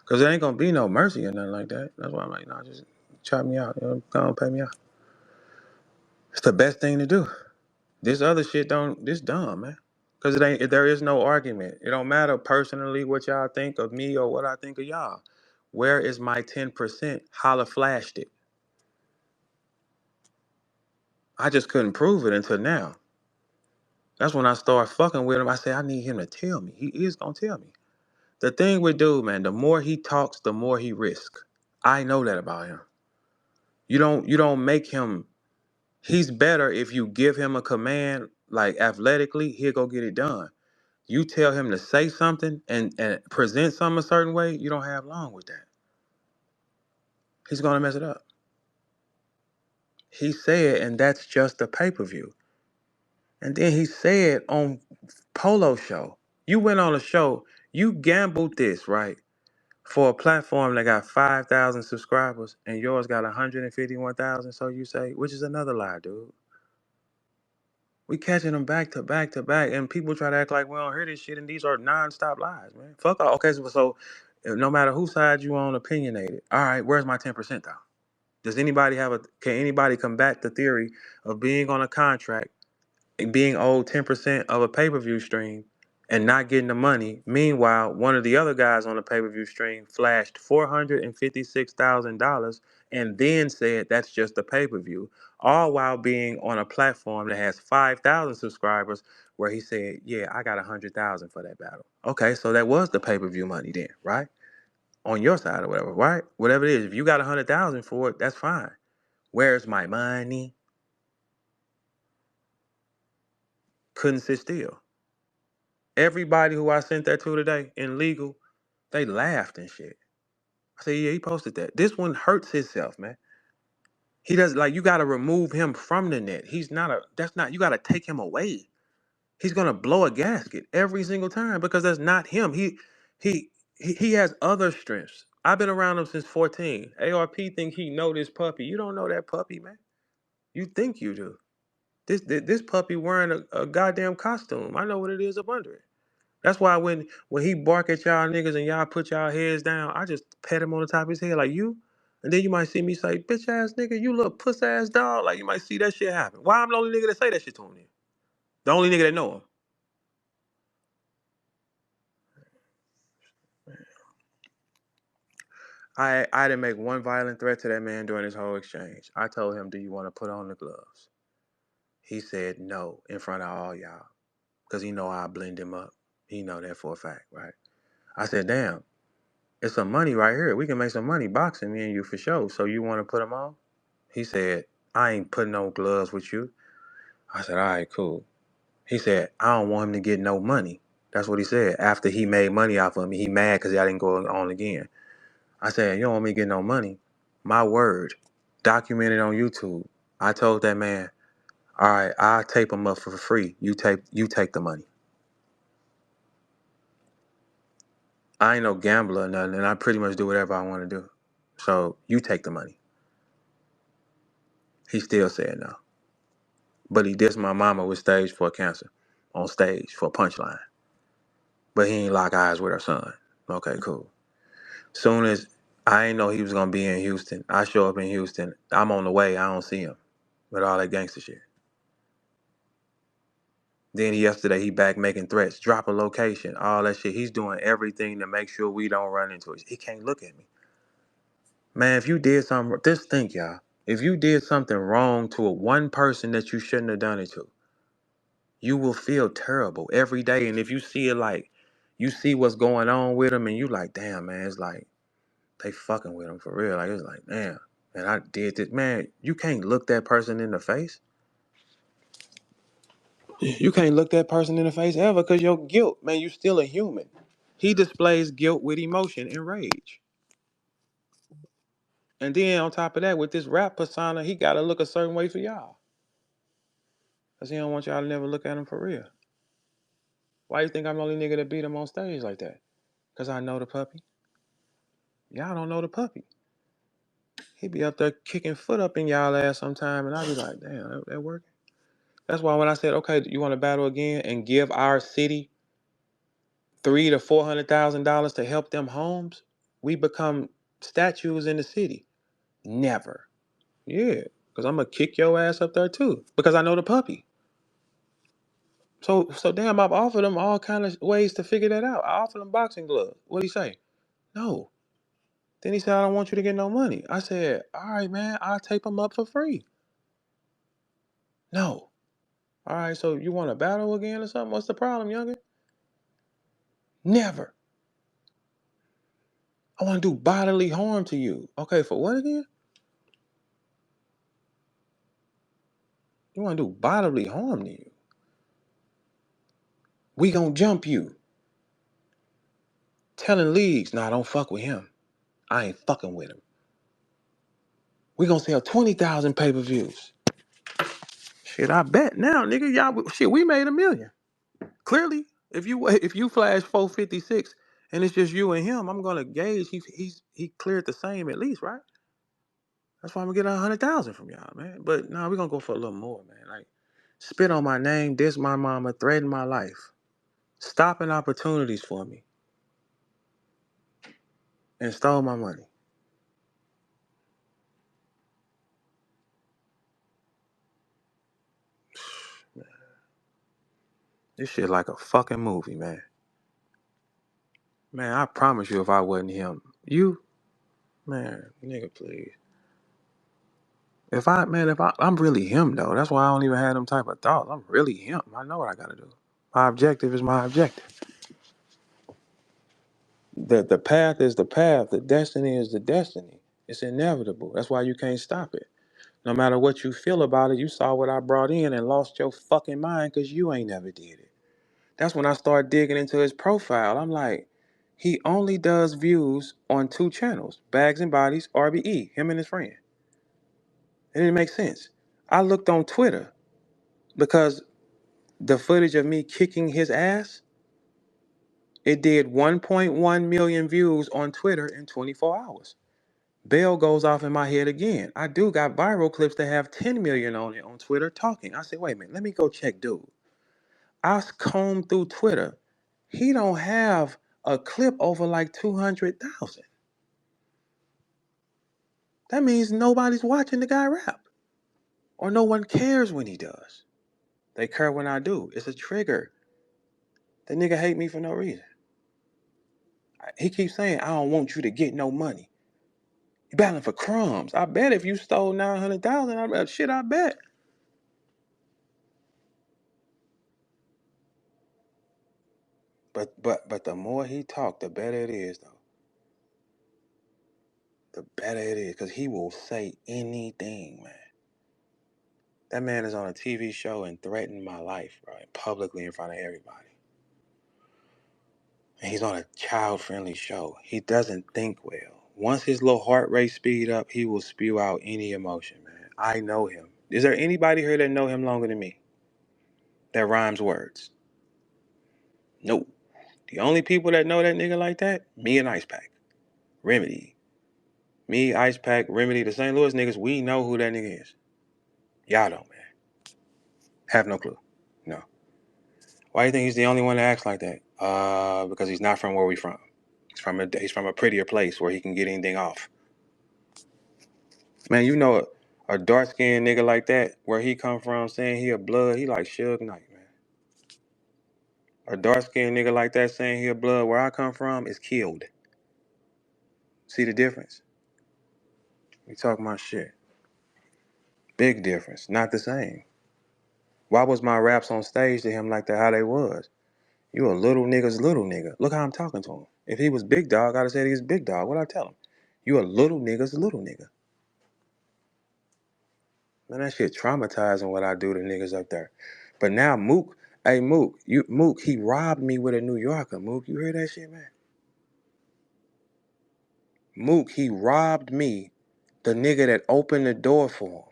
Cause there ain't gonna be no mercy or nothing like that. That's why I'm like, nah, just chop me out. You know, come on, pay me out. It's the best thing to do. This other shit this dumb, man. Cause there is no argument. It don't matter personally what y'all think of me or what I think of y'all. Where is my 10%? Holla flashed it. I just couldn't prove it until now. That's when I started fucking with him. I said, I need him to tell me. He is gonna tell me. The thing with dude, man, the more he talks, the more he risks. I know that about him. You don't make him. He's better if you give him a command, like athletically, he'll go get it done. You tell him to say something and present something a certain way, you don't have long with that. He's gonna mess it up. He said, and that's just a pay-per-view. And then he said on Polo Show, you went on a show, you gambled this, right? For a platform that got 5,000 subscribers and yours got 151,000, so you say, which is another lie, dude. We catching them back to back to back, and people try to act like we don't hear this shit, and these are non-stop lies, man. Fuck all. Okay, so no matter whose side you on, opinionated. All right, where's my 10% though? Can anybody combat the theory of being on a contract and being owed 10% of a pay-per-view stream and not getting the money? Meanwhile, one of the other guys on the pay-per-view stream flashed $456,000 and then said that's just a pay-per-view, all while being on a platform that has 5,000 subscribers where he said, yeah, I got 100,000 for that battle. Okay, so that was the pay-per-view money then, right? On your side or whatever, right? Whatever it is, if you got 100,000 for it, that's fine. Where's my money? Couldn't sit still. Everybody who I sent that to today in legal, they laughed and shit. I said, yeah, he posted that. This one hurts himself, man. He does, like, you gotta remove him from the net. He's not that's not, you gotta take him away. He's gonna blow a gasket every single time because that's not him. He he has other strengths. I've been around him since 14. ARP think he know this puppy. You don't know that puppy, man. You think you do. This puppy wearing a goddamn costume. I know what it is up under it. That's why when he bark at y'all niggas and y'all put y'all heads down, I just pat him on the top of his head like you. And then you might see me say, bitch ass nigga, you little puss ass dog. Like you might see that shit happen. Why I'm the only nigga that say that shit to him then? The only nigga that know him. I didn't make one violent threat to that man during this whole exchange. I told him, do you want to put on the gloves? He said no in front of all y'all. Because he know I blend him up. He know that for a fact, right? I said, damn, it's some money right here. We can make some money boxing, me and you for sure. So you want to put them on? He said, I ain't putting no gloves with you. I said, all right, cool. He said, I don't want him to get no money. That's what he said. After he made money off of me, he mad because I didn't go on again. I said, you don't want me to get no money. My word, documented on YouTube. I told that man, all right, I'll tape him up for free. You take the money. I ain't no gambler or nothing, and I pretty much do whatever I want to do. So you take the money. He still said no. But he dissed my mama with stage 4 cancer on stage for a punchline. But he ain't lock eyes with her son. Okay, cool. Soon as I ain't know he was gonna be in Houston, I show up in Houston. I'm on the way. I don't see him with all that gangster shit. Then yesterday he back making threats, drop a location, all that shit. He's doing everything to make sure we don't run into it. He can't look at me. Man, if you did something, just think, y'all. If you did something wrong to a one person that you shouldn't have done it to, you will feel terrible every day. And if you see it like, you see what's going on with him and you like, damn, man, it's like, they fucking with him for real. Like, it's like, damn, and I did this. Man, you can't look that person in the face. You can't look that person in the face ever because your guilt, man, you still a human. He displays guilt with emotion and rage. And then on top of that, with this rap persona, he got to look a certain way for y'all. Because he don't want y'all to never look at him for real. Why you think I'm the only nigga that beat him on stage like that? Because I know the puppy. Y'all don't know the puppy. He be up there kicking foot up in y'all ass sometime, and I be like, damn, that working? That's why when I said, okay, you want to battle again and give our city $300,000 to $400,000 to help them homes, we become statues in the city. Never. Yeah, because I'm gonna kick your ass up there too. Because I know the puppy. So damn, I've offered him all kind of ways to figure that out. I offered him boxing gloves. What'd he say? No. Then he said, I don't want you to get no money. I said, all right, man, I'll tape him up for free. No. All right, so you want to battle again or something? What's the problem, youngin? Never. I want to do bodily harm to you. Okay, for what again? You want to do bodily harm to you? We gonna jump you. Telling leagues, nah, don't fuck with him. I ain't fucking with him. We gonna sell 20,000 pay-per-views. Shit, I bet now, nigga. Y'all, shit, we made $1 million. Clearly, if you flash 456 and it's just you and him, I'm gonna gauge he cleared the same at least, right? That's why I'm gonna get 100,000 from y'all, man. But nah, we're gonna go for a little more, man. Like, spit on my name, diss my mama, threaten my life, stopping opportunities for me, and stole my money. This shit like a fucking movie, man. Man, I promise you, if I wasn't him, man, nigga, please. I'm really him though. That's why I don't even have them type of thoughts. I'm really him. I know what I gotta do. My objective is my objective. The path is the path. The destiny is the destiny. It's inevitable. That's why you can't stop it. No matter what you feel about it, you saw what I brought in and lost your fucking mind because you ain't never did it. That's when I started digging into his profile. I'm like, he only does views on 2 channels, Bags and Bodies, RBE, him and his friend. It didn't make sense. I looked on Twitter because The footage of me kicking his ass, it did 1.1 million views on Twitter in 24 hours. Bell goes off in my head again. I do got viral clips that have 10 million on it on Twitter talking. I said, wait a minute, let me go check dude. I combed through Twitter. He don't have a clip over like 200,000. That means nobody's watching the guy rap. Or no one cares when he does. They care when I do. It's a trigger. The nigga hate me for no reason. He keeps saying, I don't want you to get no money. You battling for crumbs. I bet if you stole 900,000, I bet. But the more he talk, the better it is, though. The better it is, because he will say anything, man. That man is on a TV show and threatened my life, bro, publicly in front of everybody. And he's on a child-friendly show. He doesn't think well. Once his little heart rate speed up, he will spew out any emotion, man. I know him. Is there anybody here that know him longer than me? That rhymes words? Nope. The only people that know that nigga like that, me and Ice Pack. Remedy. Me, Ice Pack, Remedy, the St. Louis niggas, we know who that nigga is. Y'all don't, man. Have no clue. No. Why do you think he's the only one that acts like that? Because he's not from where we from. He's from a prettier place where he can get anything off. Man, you know a dark skinned nigga like that, where he come from, saying he a blood, he like Suge Knight, man. A dark skinned nigga like that saying he a blood, where I come from, is killed. See the difference? We talking about shit. Big difference, not the same. Why was my raps on stage to him like that? How they was? You a little nigga's little nigga. Look how I'm talking to him. If he was big dog, I'd have said he was big dog. What'd I tell him? You a little nigga's little nigga. Man, that shit traumatizing what I do to niggas up there. But now Mook, hey Mook, he robbed me with a New Yorker. Mook, you hear that shit, man? Mook, he robbed me, the nigga that opened the door for him.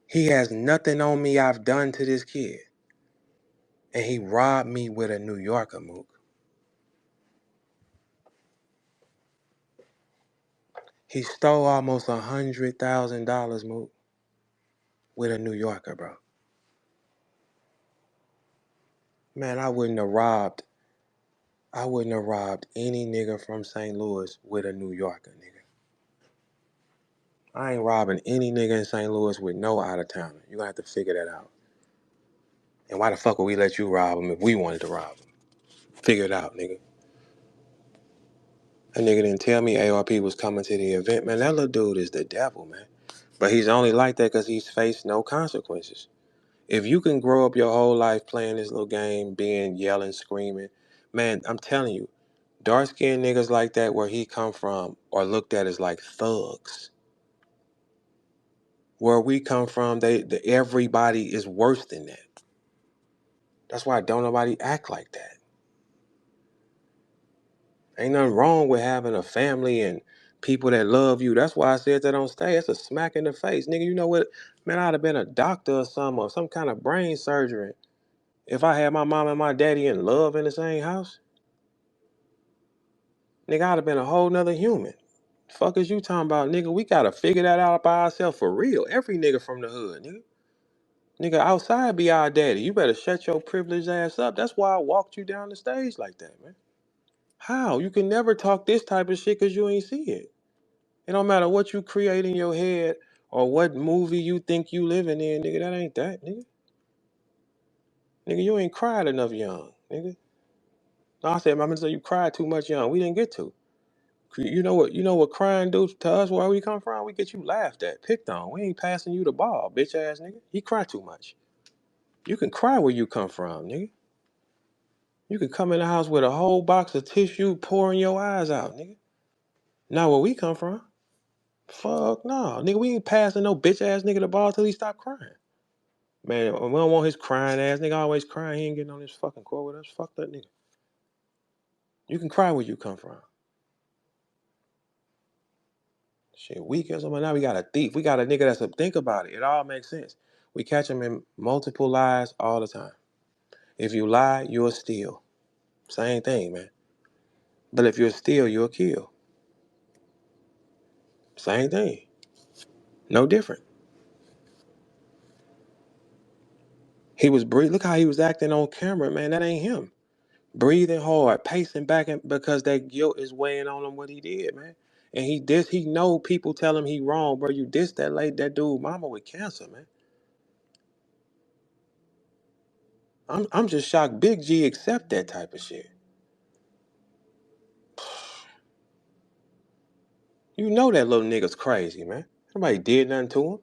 He has nothing on me I've done to this kid. And he robbed me with a New Yorker, Mook. He stole almost $100,000, Mook, with a New Yorker, bro. Man, I wouldn't have robbed any nigga from St. Louis with a New Yorker, nigga. I ain't robbing any nigga in St. Louis with no out of towner. You gonna have to figure that out. And why the fuck would we let you rob him if we wanted to rob him? Figure it out, nigga. That nigga didn't tell me ARP was coming to the event, man. That little dude is the devil, man. But he's only like that because he's faced no consequences. If you can grow up your whole life playing this little game, being yelling, screaming, man, I'm telling you, dark-skinned niggas like that where he come from are looked at as like thugs. Where we come from, everybody is worse than that. That's why don't nobody act like that. Ain't nothing wrong with having a family and people that love you. That's why I said that on stage. That's a smack in the face. Nigga, you know what? Man, I'd have been a doctor or something, or some kind of brain surgeon if I had my mom and my daddy in love in the same house. Nigga, I'd have been a whole nother human. Fuck is you talking about, nigga? We gotta figure that out by ourselves for real. Every nigga from the hood, nigga. Nigga, outside be our daddy. You better shut your privileged ass up. That's why I walked you down the stage like that, man. How? You can never talk this type of shit because you ain't see it. It don't matter what you create in your head or what movie you think you living in, nigga. That ain't that, nigga. Nigga, you ain't cried enough young, nigga. No, I said, I'm gonna say you cried too much young. We didn't get to. You know what crying do to us where we come from? We get you laughed at, picked on. We ain't passing you the ball, bitch ass nigga. He cry too much. You can cry where you come from, nigga. You can come in the house with a whole box of tissue pouring your eyes out, nigga. Not where we come from. Fuck no. Nigga, we ain't passing no bitch ass nigga the ball till he stop crying. Man, we don't want his crying ass nigga always crying. He ain't getting on this fucking court with us. Fuck that nigga. You can cry where you come from. Shit, weak as something. Now we got a thief. We got a nigga that's a think about it. It all makes sense. We catch them in multiple lies all the time. If you lie, you'll steal. Same thing, man. But if you'll steal, you'll kill. Same thing. No different. He was breathing. Look how he was acting on camera, man. That ain't him. Breathing hard, pacing back, and because that guilt is weighing on him what he did, man. And he know people tell him he wrong, bro. You dissed that dude mama with cancer, man. I'm just shocked Big G accept that type of shit. You know that little nigga's crazy, man. Nobody did nothing to him.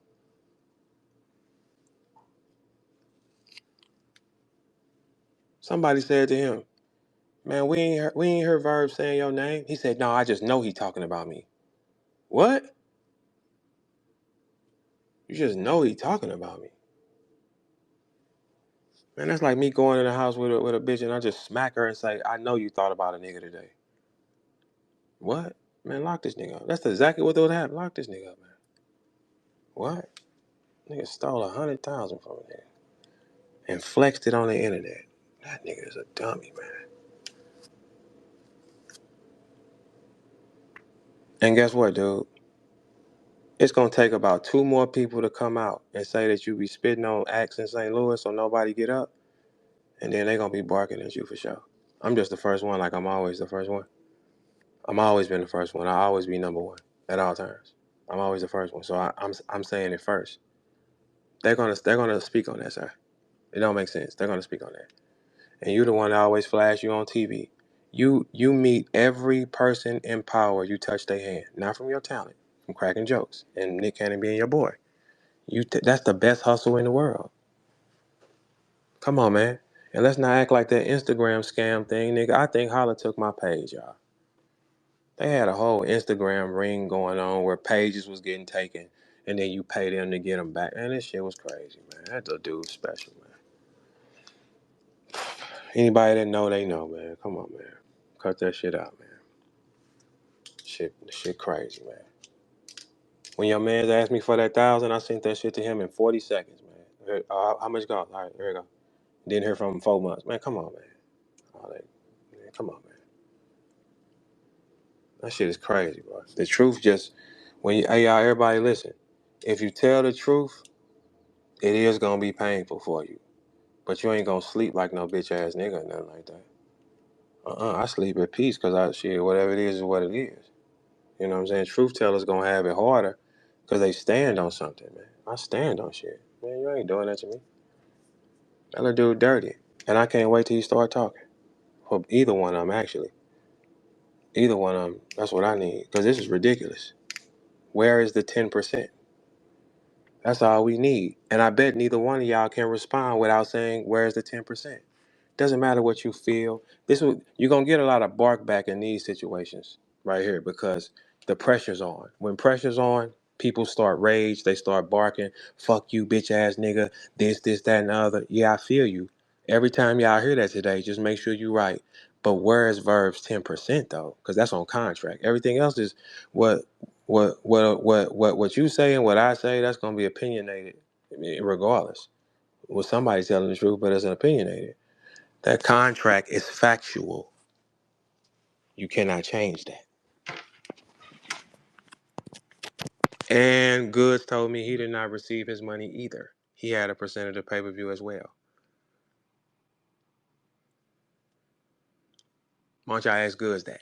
Somebody said to him, man, we ain't heard Verb saying your name. He said, no, I just know he talking about me. What? You just know he talking about me. Man, that's like me going in the house with a bitch and I just smack her and say, I know you thought about a nigga today. What? Man, lock this nigga up. That's exactly what would happen. Lock this nigga up, man. What? Nigga stole 100,000 from a nigga and flexed it on the internet. That nigga is a dummy, man. And guess what, dude? It's gonna take about 2 more people to come out and say that you be spitting on acts in St. Louis so nobody get up, and then they gonna be barking at you for sure. I'm just the first one, like I'm always the first one. I'm always been the first one. I always be number one at all times. I'm always the first one, so I'm saying it first. They're gonna speak on that, sir. It don't make sense. They're gonna speak on that. And you the one that always flash you on TV. You meet every person in power. You touch their hand, not from your talent, from cracking jokes and Nick Cannon being your boy. That's the best hustle in the world. Come on, man. And let's not act like that Instagram scam thing, nigga. I think Holla took my page, y'all. They had a whole Instagram ring going on where pages was getting taken, and then you pay them to get them back. Man, this shit was crazy, man. That dude special, man. Anybody that know, they know, man. Come on, man. Cut that shit out, man. Shit crazy, man. When your man asked me for that 1,000, I sent that shit to him in 40 seconds, man. How much gone? All right, here we go. Didn't hear from him 4 months. Man, come on, man. All that, man, come on, man. That shit is crazy, bro. The truth just, hey, y'all, everybody listen. If you tell the truth, it is gonna be painful for you. But you ain't gonna sleep like no bitch ass nigga or nothing like that. I sleep at peace because whatever it is what it is. You know what I'm saying? Truth tellers gonna have it harder because they stand on something, man. I stand on shit. Man, you ain't doing that to me. That little dude dirty. And I can't wait till you start talking. For either one of them, actually. Either one of them, that's what I need. Because this is ridiculous. Where is the 10%? That's all we need. And I bet neither one of y'all can respond without saying, where's the 10%? Doesn't matter what you feel. You're gonna get a lot of bark back in these situations right here because the pressure's on. When pressure's on, people start rage. They start barking. Fuck you, bitch ass nigga. This, that, and the other. Yeah, I feel you. Every time y'all hear that today, just make sure you're right. But where is Verb's 10% though? Because that's on contract. Everything else is what what you say and what I say. That's gonna be opinionated, regardless. Well, somebody's telling the truth, but it's opinionated. That contract is factual. You cannot change that. And Goods told me he did not receive his money either. He had a percentage of pay-per-view as well. Why don't y'all ask Goods that?